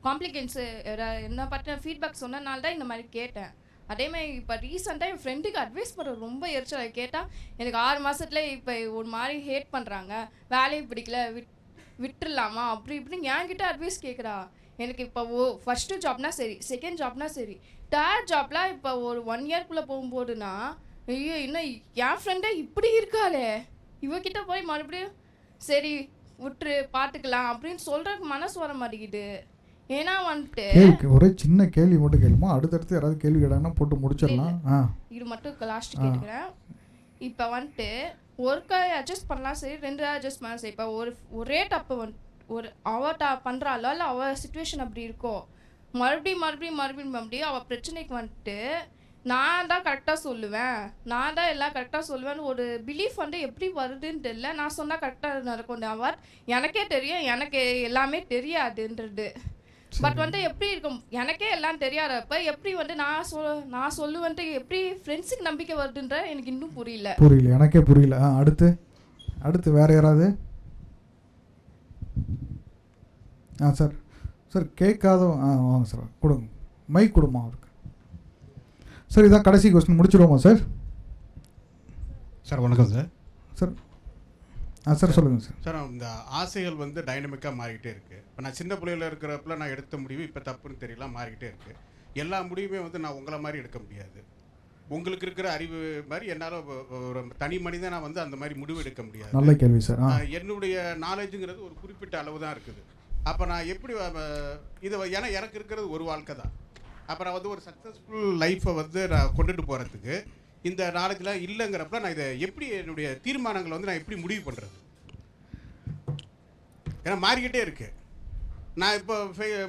காம்ப்ளிகேஷன்ஸு என்ன பற்றின ஃபீட்பேக் சொன்னனால தான் இந்த மாதிரி கேட்டேன். அதேமாதிரி இப்போ ரீசெண்டாக என் ஃப்ரெண்டுக்கு அட்வைஸ் பண்ணுறது ரொம்ப எரிச்சல் கேட்டால் எனக்கு 6 மாதத்துல இப்போ ஒரு மாதிரி ஹேட் பண்ணுறாங்க, வேலையை பிடிக்கல, விட்டுடலாமா அப்படி இப்படின்னு என்கிட்ட அட்வைஸ் கேட்குறா. எனக்கு இப்போ ஃபஸ்ட்டு ஜாப்னா சரி, செகண்ட் ஜாப்னா சரி, தேர்ட் ஜாப்லாம் இப்போ ஒரு 1 yearக்குள்ளே போகும்போதுனா ஐயோ இன்னும் என் ஃப்ரெண்டே இப்படி இருக்காளே, இவகிட்ட போய் மறுபடியும் சரி விட்டுரு பார்த்துக்கலாம் அப்படின்னு சொல்கிறதுக்கு மனசு வர மாட்டேங்குது. ஏன்னா வந்துட்டு கேள்வி ஒரே சின்ன கேள்வி மட்டும் கேளுமா, அடுத்தடுத்து யாராவது கேள்வி கேட்டாங்கன்னா போட்டு முடிச்சிடலாம். இது மட்டும் லாஸ்ட் கேட்குறேன். இப்போ வந்துட்டு ஒர்க்கை அட்ஜஸ்ட் பண்ணலாம் சரி, 2 அட்ஜஸ்ட் பண்ணலாம் சரி. இப்போ ஒரே தப்பு ஒரு பண்ணுறாளோ இல்லை அவள் சுச்சுவேஷன் அப்படி இருக்கோ, மறுபடியும் அவள் பிரச்சனைக்கு வந்துட்டு நான் தான் கரெக்டாக சொல்லுவேன், நான் தான் எல்லாம் கரெக்டாக சொல்லுவேன்னு ஒரு பிலீஃப் வந்து எப்படி வருதுன்னு தெரியல. நான் சொன்னால் கரெக்டாக நடக்கும், அவர் எனக்கே தெரியும் எனக்கு எல்லாமே தெரியாதுன்றது. பட் வந்து எப்படி இருக்கும், எனக்கே எல்லாம் தெரியாதப்ப எப்படி வந்து நான் சொல்லுவேன்ட்டு எப்படி ஃப்ரெண்ட்ஸுக்கு நம்பிக்கை வருதுன்ற எனக்கு இன்னும் புரியல. எனக்கே புரியல. அடுத்து வேறு யாராவது? சார் கேட்காத வாங்க சார், கொடுங்க மைக் கொடுமா அவருக்கு. சார் இதான் கடைசி கொஸ்டின், முடிச்சிடுவோமா சார்? சார் வணக்கம் சார். சார் சொல்லுங்கள் சார். சார் இந்த ஆசைகள் வந்து டைனமிக்காக மாறிக்கிட்டே இருக்குது. இப்போ நான் சின்ன பிள்ளையில் இருக்கிறப்பல நான் எடுத்த முடிவு இப்போ தப்புன்னு தெரியல மாறிக்கிட்டே இருக்குது. எல்லா முடிவுமே வந்து நான் உங்களை மாதிரி எடுக்க முடியாது. உங்களுக்கு இருக்கிற அறிவு மாதிரி என்னால் ஒரு தனி மனிதன் நான் வந்து அந்த மாதிரி முடிவு எடுக்க முடியாது. நல்ல கேள்வி சார். என்னுடைய நாலேஜுங்கிறது ஒரு குறிப்பிட்ட அளவு தான் இருக்குது. அப்போ நான் எப்படி ஏன்னா எனக்கு இருக்கிறது ஒரு வாழ்க்கை தான். அப்போ நான் வந்து ஒரு சக்ஸஸ்ஃபுல் லைஃப்பை வந்து நான் கொண்டுட்டு போகிறதுக்கு இந்த நாலேஜ்லாம் இல்லைங்கிறப்ப நான் இதை எப்படி என்னுடைய தீர்மானங்களை வந்து நான் எப்படி முடிவு பண்ணுறது? ஏன்னா மாறிக்கிட்டே இருக்கு. நான் இப்போ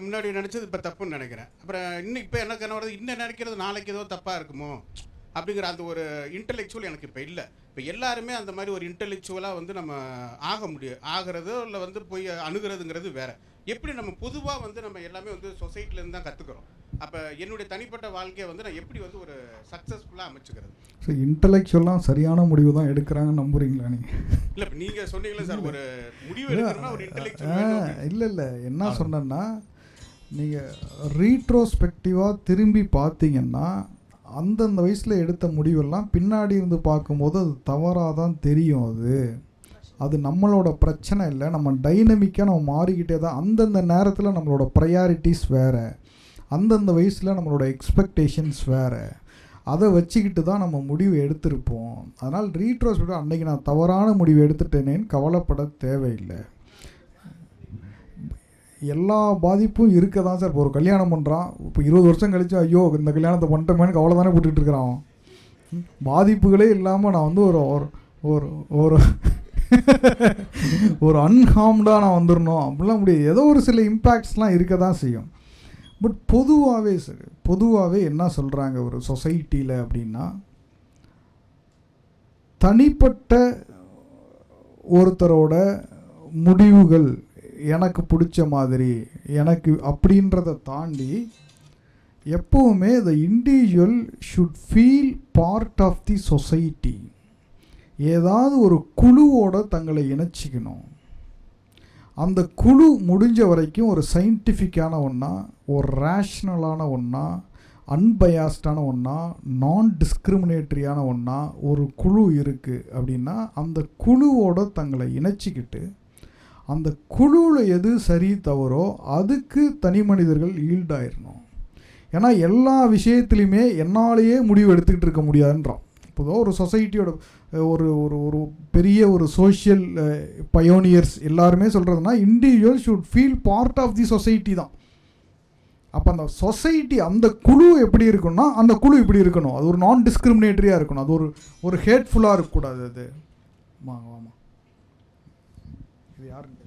முன்னாடி நினச்சது இப்போ தப்புன்னு நினைக்கிறேன். அப்புறம் இன்னும் இப்போ எனக்கு என்ன வருது, இன்னும் நினைக்கிறது நாளைக்கு ஏதோ தப்பாக இருக்குமோ அப்படிங்கிற அந்த ஒரு இன்டெலெக்சுவல் எனக்கு இப்போ இல்லை. இப்போ எல்லாருமே அந்த மாதிரி ஒரு இன்டெலெக்சுவலாக வந்து நம்ம ஆகிறதோ இல்லை வந்து போய் அணுகிறதுங்கிறது வேறு. எப்படி நம்ம பொதுவாக வந்து நம்ம எல்லாமே வந்து சொசைட்டிலேருந்து தான் கற்றுக்குறோம். அப்போ என்னுடைய தனிப்பட்ட வாழ்க்கையை வந்து நான் எப்படி வந்து ஒரு சக்ஸஸ்ஃபுல்லாக அமைச்சுக்கிறது? ஸோ இன்டெலெக்சுவலாக சரியான முடிவு தான் எடுக்கிறாங்கன்னு நம்புறீங்களா நீங்கள்? இல்லை இப்போ நீங்கள் சொன்னீங்களே சார், ஒரு முடிவு எடுக்கணும்னா ஒரு இன்டெலெக்சுவல் இல்லை என்ன சொன்னேன்னா, நீங்கள் ரீட்ரோஸ்பெக்டிவாக திரும்பி பார்த்தீங்கன்னா அந்தந்த வயசில் எடுத்த முடிவெல்லாம் பின்னாடி இருந்து பார்க்கும்போது அது தவறாக தான் தெரியும். அது நம்மளோட பிரச்சனை இல்லை. நம்ம டைனமிக்காக நம்ம மாறிக்கிட்டே தான். அந்தந்த நேரத்தில் நம்மளோட ப்ரையாரிட்டிஸ் வேறு, அந்தந்த வயசில் நம்மளோட எக்ஸ்பெக்டேஷன்ஸ் வேறு. அதை வச்சுக்கிட்டு தான் நம்ம முடிவு எடுத்திருப்போம். அதனால் ரீட்ரோஸ்பெக்டிவ் அன்றைக்கி நான் தவறான முடிவு எடுத்துட்டேனேன்னு கவலைப்பட தேவையில்லை. எல்லா பாதிப்பும் இருக்க தான் சார். இப்போ ஒரு கல்யாணம் பண்ணுறான், இப்போ 20 வருஷம் கழிச்சு ஐயோ இந்த கல்யாணத்தை பண்ணிட்டோமேனு கவலை தானே போட்டுக்கிட்டு இருக்கிறான். பாதிப்புகளே இல்லாமல் நான் வந்து ஒரு ஒரு அன்ஹார்ம்டாக நான் வந்துடணும் அப்படிலாம் முடியாது. ஏதோ ஒரு சில இம்பேக்ட்ஸ்லாம் இருக்க தான் செய்யும். பட் பொதுவாகவே என்ன சொல்கிறாங்க ஒரு சொசைட்டியில் அப்படின்னா, தனிப்பட்ட ஒருத்தரோட முடிவுகள் எனக்கு பிடிச்ச மாதிரி எனக்கு அப்படின்றத தாண்டி எப்போவுமே the individual should feel part of the society. ஏதாவது ஒரு குழுவோட தங்களை இணைச்சிக்கணும். அந்த குழு முடிஞ்ச வரைக்கும் ஒரு சயின்டிஃபிக்கான ஒன்றா, ஒரு ரேஷ்னலான ஒன்றா, அன்பயாஸ்டான ஒன்றா, நான் டிஸ்கிரிமினேட்டரியான ஒன்றா ஒரு குழு இருக்குது அப்படின்னா அந்த குழுவோட தங்களை இணைச்சிக்கிட்டு அந்த குழுவில் எது சரி தவறோ அதுக்கு தனி மனிதர்கள் ஈல்டாயிடணும். ஏன்னா எல்லா விஷயத்துலையுமே என்னாலேயே முடிவு எடுத்துக்கிட்டு இருக்க முடியாதுன்றான். இப்போதோ ஒரு சொசைட்டியோட ஒரு ஒரு ஒரு பெரிய ஒரு சோஷியல் பயோனியர்ஸ் எல்லாருமே சொல்கிறதுனா individual should feel part of the society தான். அப்போ அந்த சொசைட்டி அந்த குழு எப்படி இருக்குன்னா அந்த குழு இப்படி இருக்கணும். அது ஒரு நான் டிஸ்கிரிமினேட்டரியாக இருக்கணும். அது ஒரு ஹேட்ஃபுல்லாக இருக்கக்கூடாது. அது ஆமாம் இது யாருன்னு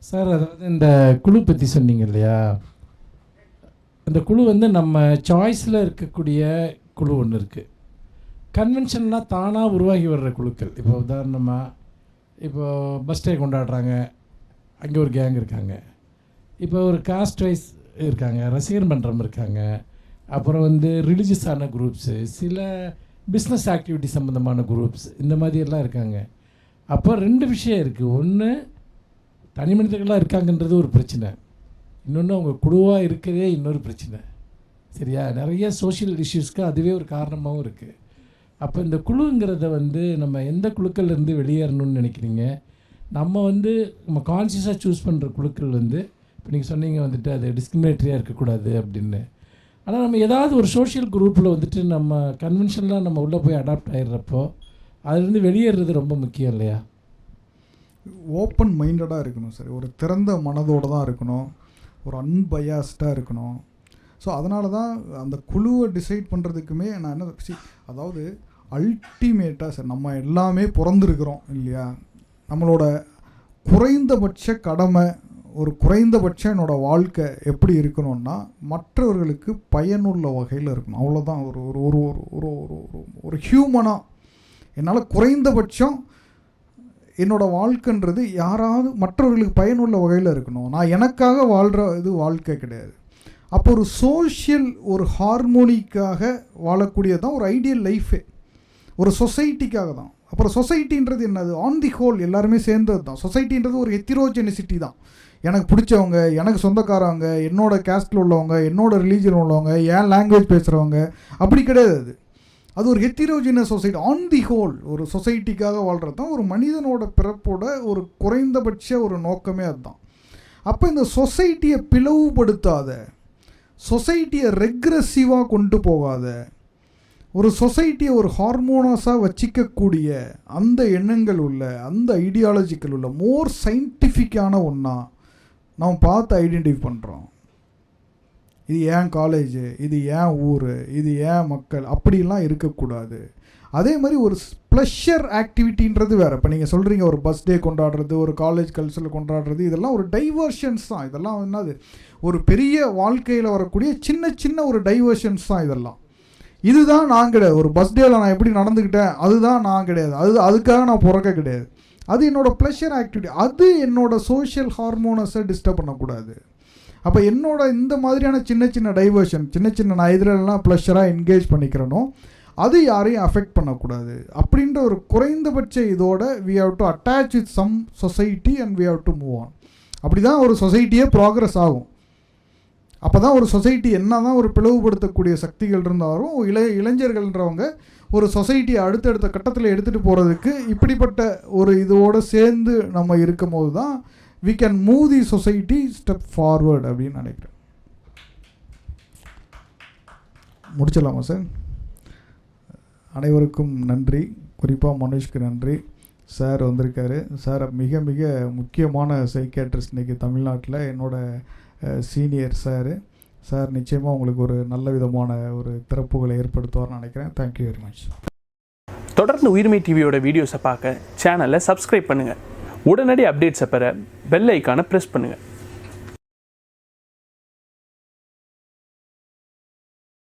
சார், அதாவது இந்த குழு பற்றி சொன்னீங்க இல்லையா, அந்த குழு வந்து நம்ம சாய்ஸில் இருக்கக்கூடிய குழு ஒன்று இருக்குது. கன்வென்ஷன்லாம் தானாக உருவாகி வர்ற குழுக்கள். இப்போ உதாரணமாக இப்போ பஸ் டே கொண்டாடுறாங்க, அங்கே ஒரு கேங் இருக்காங்க. இப்போ ஒரு காஸ்ட் வைஸ் இருக்காங்க, ரசிகர் மன்றம் இருக்காங்க, அப்புறம் வந்து ரிலீஜியஸான குரூப்ஸு, சில பிஸ்னஸ் ஆக்டிவிட்டி சம்மந்தமான குரூப்ஸ், இந்த மாதிரியெல்லாம் இருக்காங்க. அப்போ 2 விஷயம் இருக்குது. ஒன்று தனி மனிதர்களாக இருக்காங்கன்றது ஒரு பிரச்சனை, இன்னொன்று அவங்க குழுவாக இருக்கிறதே இன்னொரு பிரச்சனை. சரியா? நிறைய சோஷியல் இஷ்யூஸ்க்கு அதுவே ஒரு காரணமாகவும் இருக்குது. அப்போ இந்த குழுங்கிறத வந்து நம்ம எந்த குழுக்கள்லேருந்து வெளியேறணும்னு நினைக்கிறீங்க? நம்ம கான்சியஸாக சூஸ் பண்ணுற குழுக்கள் வந்து இப்போ நீங்கள் சொன்னீங்க வந்துட்டு அது டிஸ்கிரிமினேட்டரியாக இருக்கக்கூடாது அப்படின்னு. ஆனால் நம்ம ஏதாவது ஒரு சோஷியல் குரூப்பில் வந்துட்டு நம்ம கன்வென்ஷன்லாம் நம்ம உள்ளே போய் அடாப்ட் ஆகிடுறப்போ அதுலேருந்து வெளியேறது ரொம்ப முக்கியம் இல்லையா? ஓப்பன் மைண்டடாக இருக்கணும் சார். ஒரு திறந்த மனதோடு தான் இருக்கணும். ஒரு அன்பயாஸ்டாக இருக்கணும். ஸோ அதனால தான் அந்த குழுவை டிசைட் பண்ணுறதுக்குமே நான் என்ன அதாவது அல்டிமேட்டாக சார் நம்ம எல்லாமே பிறந்திருக்கிறோம் இல்லையா, நம்மளோட குறைந்தபட்ச கடமை ஒரு குறைந்தபட்ச என்னோடய வாழ்க்கை எப்படி இருக்கணும்னா மற்றவர்களுக்கு பயனுள்ள வகையில் இருக்கணும். அவ்வளோதான். ஒரு ஒரு ஒரு ஒரு ஒரு ஒரு ஹியூமனாக என்னால் குறைந்தபட்சம் என்னோடய வாழ்க்கைன்றது யாராவது மற்றவர்களுக்கு பயனுள்ள வகையில் இருக்கணும். நான் எனக்காக வாழ்கிற இது வாழ்க்கை கிடையாது. அப்போ ஒரு சோஷியல் ஒரு ஹார்மோனிக்காக வாழக்கூடியது தான் ஒரு ஐடியல் லைஃபே, ஒரு சொசைட்டிக்காக தான். அப்புறம் சொசைட்டின்றது என்னது, ஆன் தி ஹோல் எல்லாருமே சேர்ந்தது தான். சொசைட்டின்றது ஒரு ஹெத்திரோஜெனிசிட்டி தான். எனக்கு பிடிச்சவங்க, எனக்கு சொந்தக்காரவங்க, என்னோடய கேஸ்டில் உள்ளவங்க, என்னோடய ரிலீஜன் உள்ளவங்க, ஏன் லாங்குவேஜ் பேசுகிறவங்க, அப்படி கிடையாது. அது ஒரு ஹெத்திரோஜினஸ் சொசைட்டி. ஆன் தி ஹோல் ஒரு சொசைட்டிக்காக வாழ்கிறது தான் ஒரு மனிதனோட பிறப்போட ஒரு குறைந்தபட்ச ஒரு நோக்கமே அதுதான். அப்போ இந்த சொசைட்டியை பிளவுபடுத்தாத, சொசைட்டியை ரெக்ரெசிவாக கொண்டு போகாத, ஒரு சொசைட்டியை ஒரு ஹார்மோனஸாக வச்சிக்கக்கூடிய அந்த எண்ணங்கள் உள்ள, அந்த ஐடியாலஜிக்கல் உள்ள மோர் சயின்டிஃபிக்கான ஒன்றா நம்ம பார்த்து ஐடென்டிஃபை பண்ணுறோம். இது ஏன் காலேஜு, இது ஏன் ஊர், இது ஏன் மக்கள், அப்படிலாம் இருக்கக்கூடாது. அதே மாதிரி ஒரு ப்ளஷர் ஆக்டிவிட்டின்றது வேறு. இப்போ நீங்கள் சொல்கிறீங்க ஒரு பர்த்டே கொண்டாடுறது, ஒரு காலேஜ் கல்ச்சரில் கொண்டாடுறது, இதெல்லாம் ஒரு டைவர்ஷன்ஸ் தான். இதெல்லாம் என்னது, ஒரு பெரிய வாழ்க்கையில் வரக்கூடிய சின்ன சின்ன ஒரு டைவர்ஷன்ஸ் தான் இதெல்லாம். இதுதான் நான் கிடையாது. ஒரு பர்த்டேயில் நான் எப்படி நடந்துக்கிட்டேன் அதுதான் நான் கிடையாது. அதுக்காக நான் பிறக்க கிடையாது. அது என்னோடய ப்ளஷர் ஆக்டிவிட்டி. அது என்னோடய சோஷியல் ஹார்மோனஸை டிஸ்டர்ப் பண்ணக்கூடாது. அப்போ என்னோட இந்த மாதிரியான சின்ன சின்ன டைவர்ஷன், சின்ன சின்ன நான் இதிலெல்லாம் ப்ளஷராக என்கேஜ் பண்ணிக்கிறனோ அது யாரையும் அஃபெக்ட் பண்ணக்கூடாது. அப்படின்ற ஒரு குறைந்தபட்ச இதோட we have to attach with some society and we have to move on. அப்படி தான் ஒரு சொசைட்டியே ப்ராக்ரஸ் ஆகும். அப்போ தான் ஒரு சொசைட்டி என்ன தான் ஒரு பிளவுபடுத்தக்கூடிய சக்திகள் இருந்தாலும் இளைஞர்கள்ன்றவங்க ஒரு சொசைட்டியை அடுத்தடுத்த கட்டத்தில் எடுத்துகிட்டு போகிறதுக்கு இப்படிப்பட்ட ஒரு இதோடு சேர்ந்து நம்ம இருக்கும் போது தான் we can move the society step forward அப்படின்னு நினைக்கிறேன். முடிச்சிடலாமா சார்? அனைவருக்கும் நன்றி, குறிப்பாக மனோஜ்க்கு நன்றி. சார் வந்திருக்காரு. சார் மிக மிக முக்கியமான சைக்கியாட்ரிஸ்ட் இன்றைக்கி தமிழ்நாட்டில், என்னோட சீனியர் சார். சார் நிச்சயமாக உங்களுக்கு ஒரு நல்ல விதமான ஒரு திறப்புகளை ஏற்படுத்துவார்னு நினைக்கிறேன். Thank you very much. தொடர்ந்து உயிர்மை டிவியோட வீடியோஸை பார்க்க சேனலை சப்ஸ்கிரைப் பண்ணுங்கள். உடனடி அப்டேட்ஸை பெற பெல் ஐக்கானை ப்ரெஸ் பண்ணுங்கள்.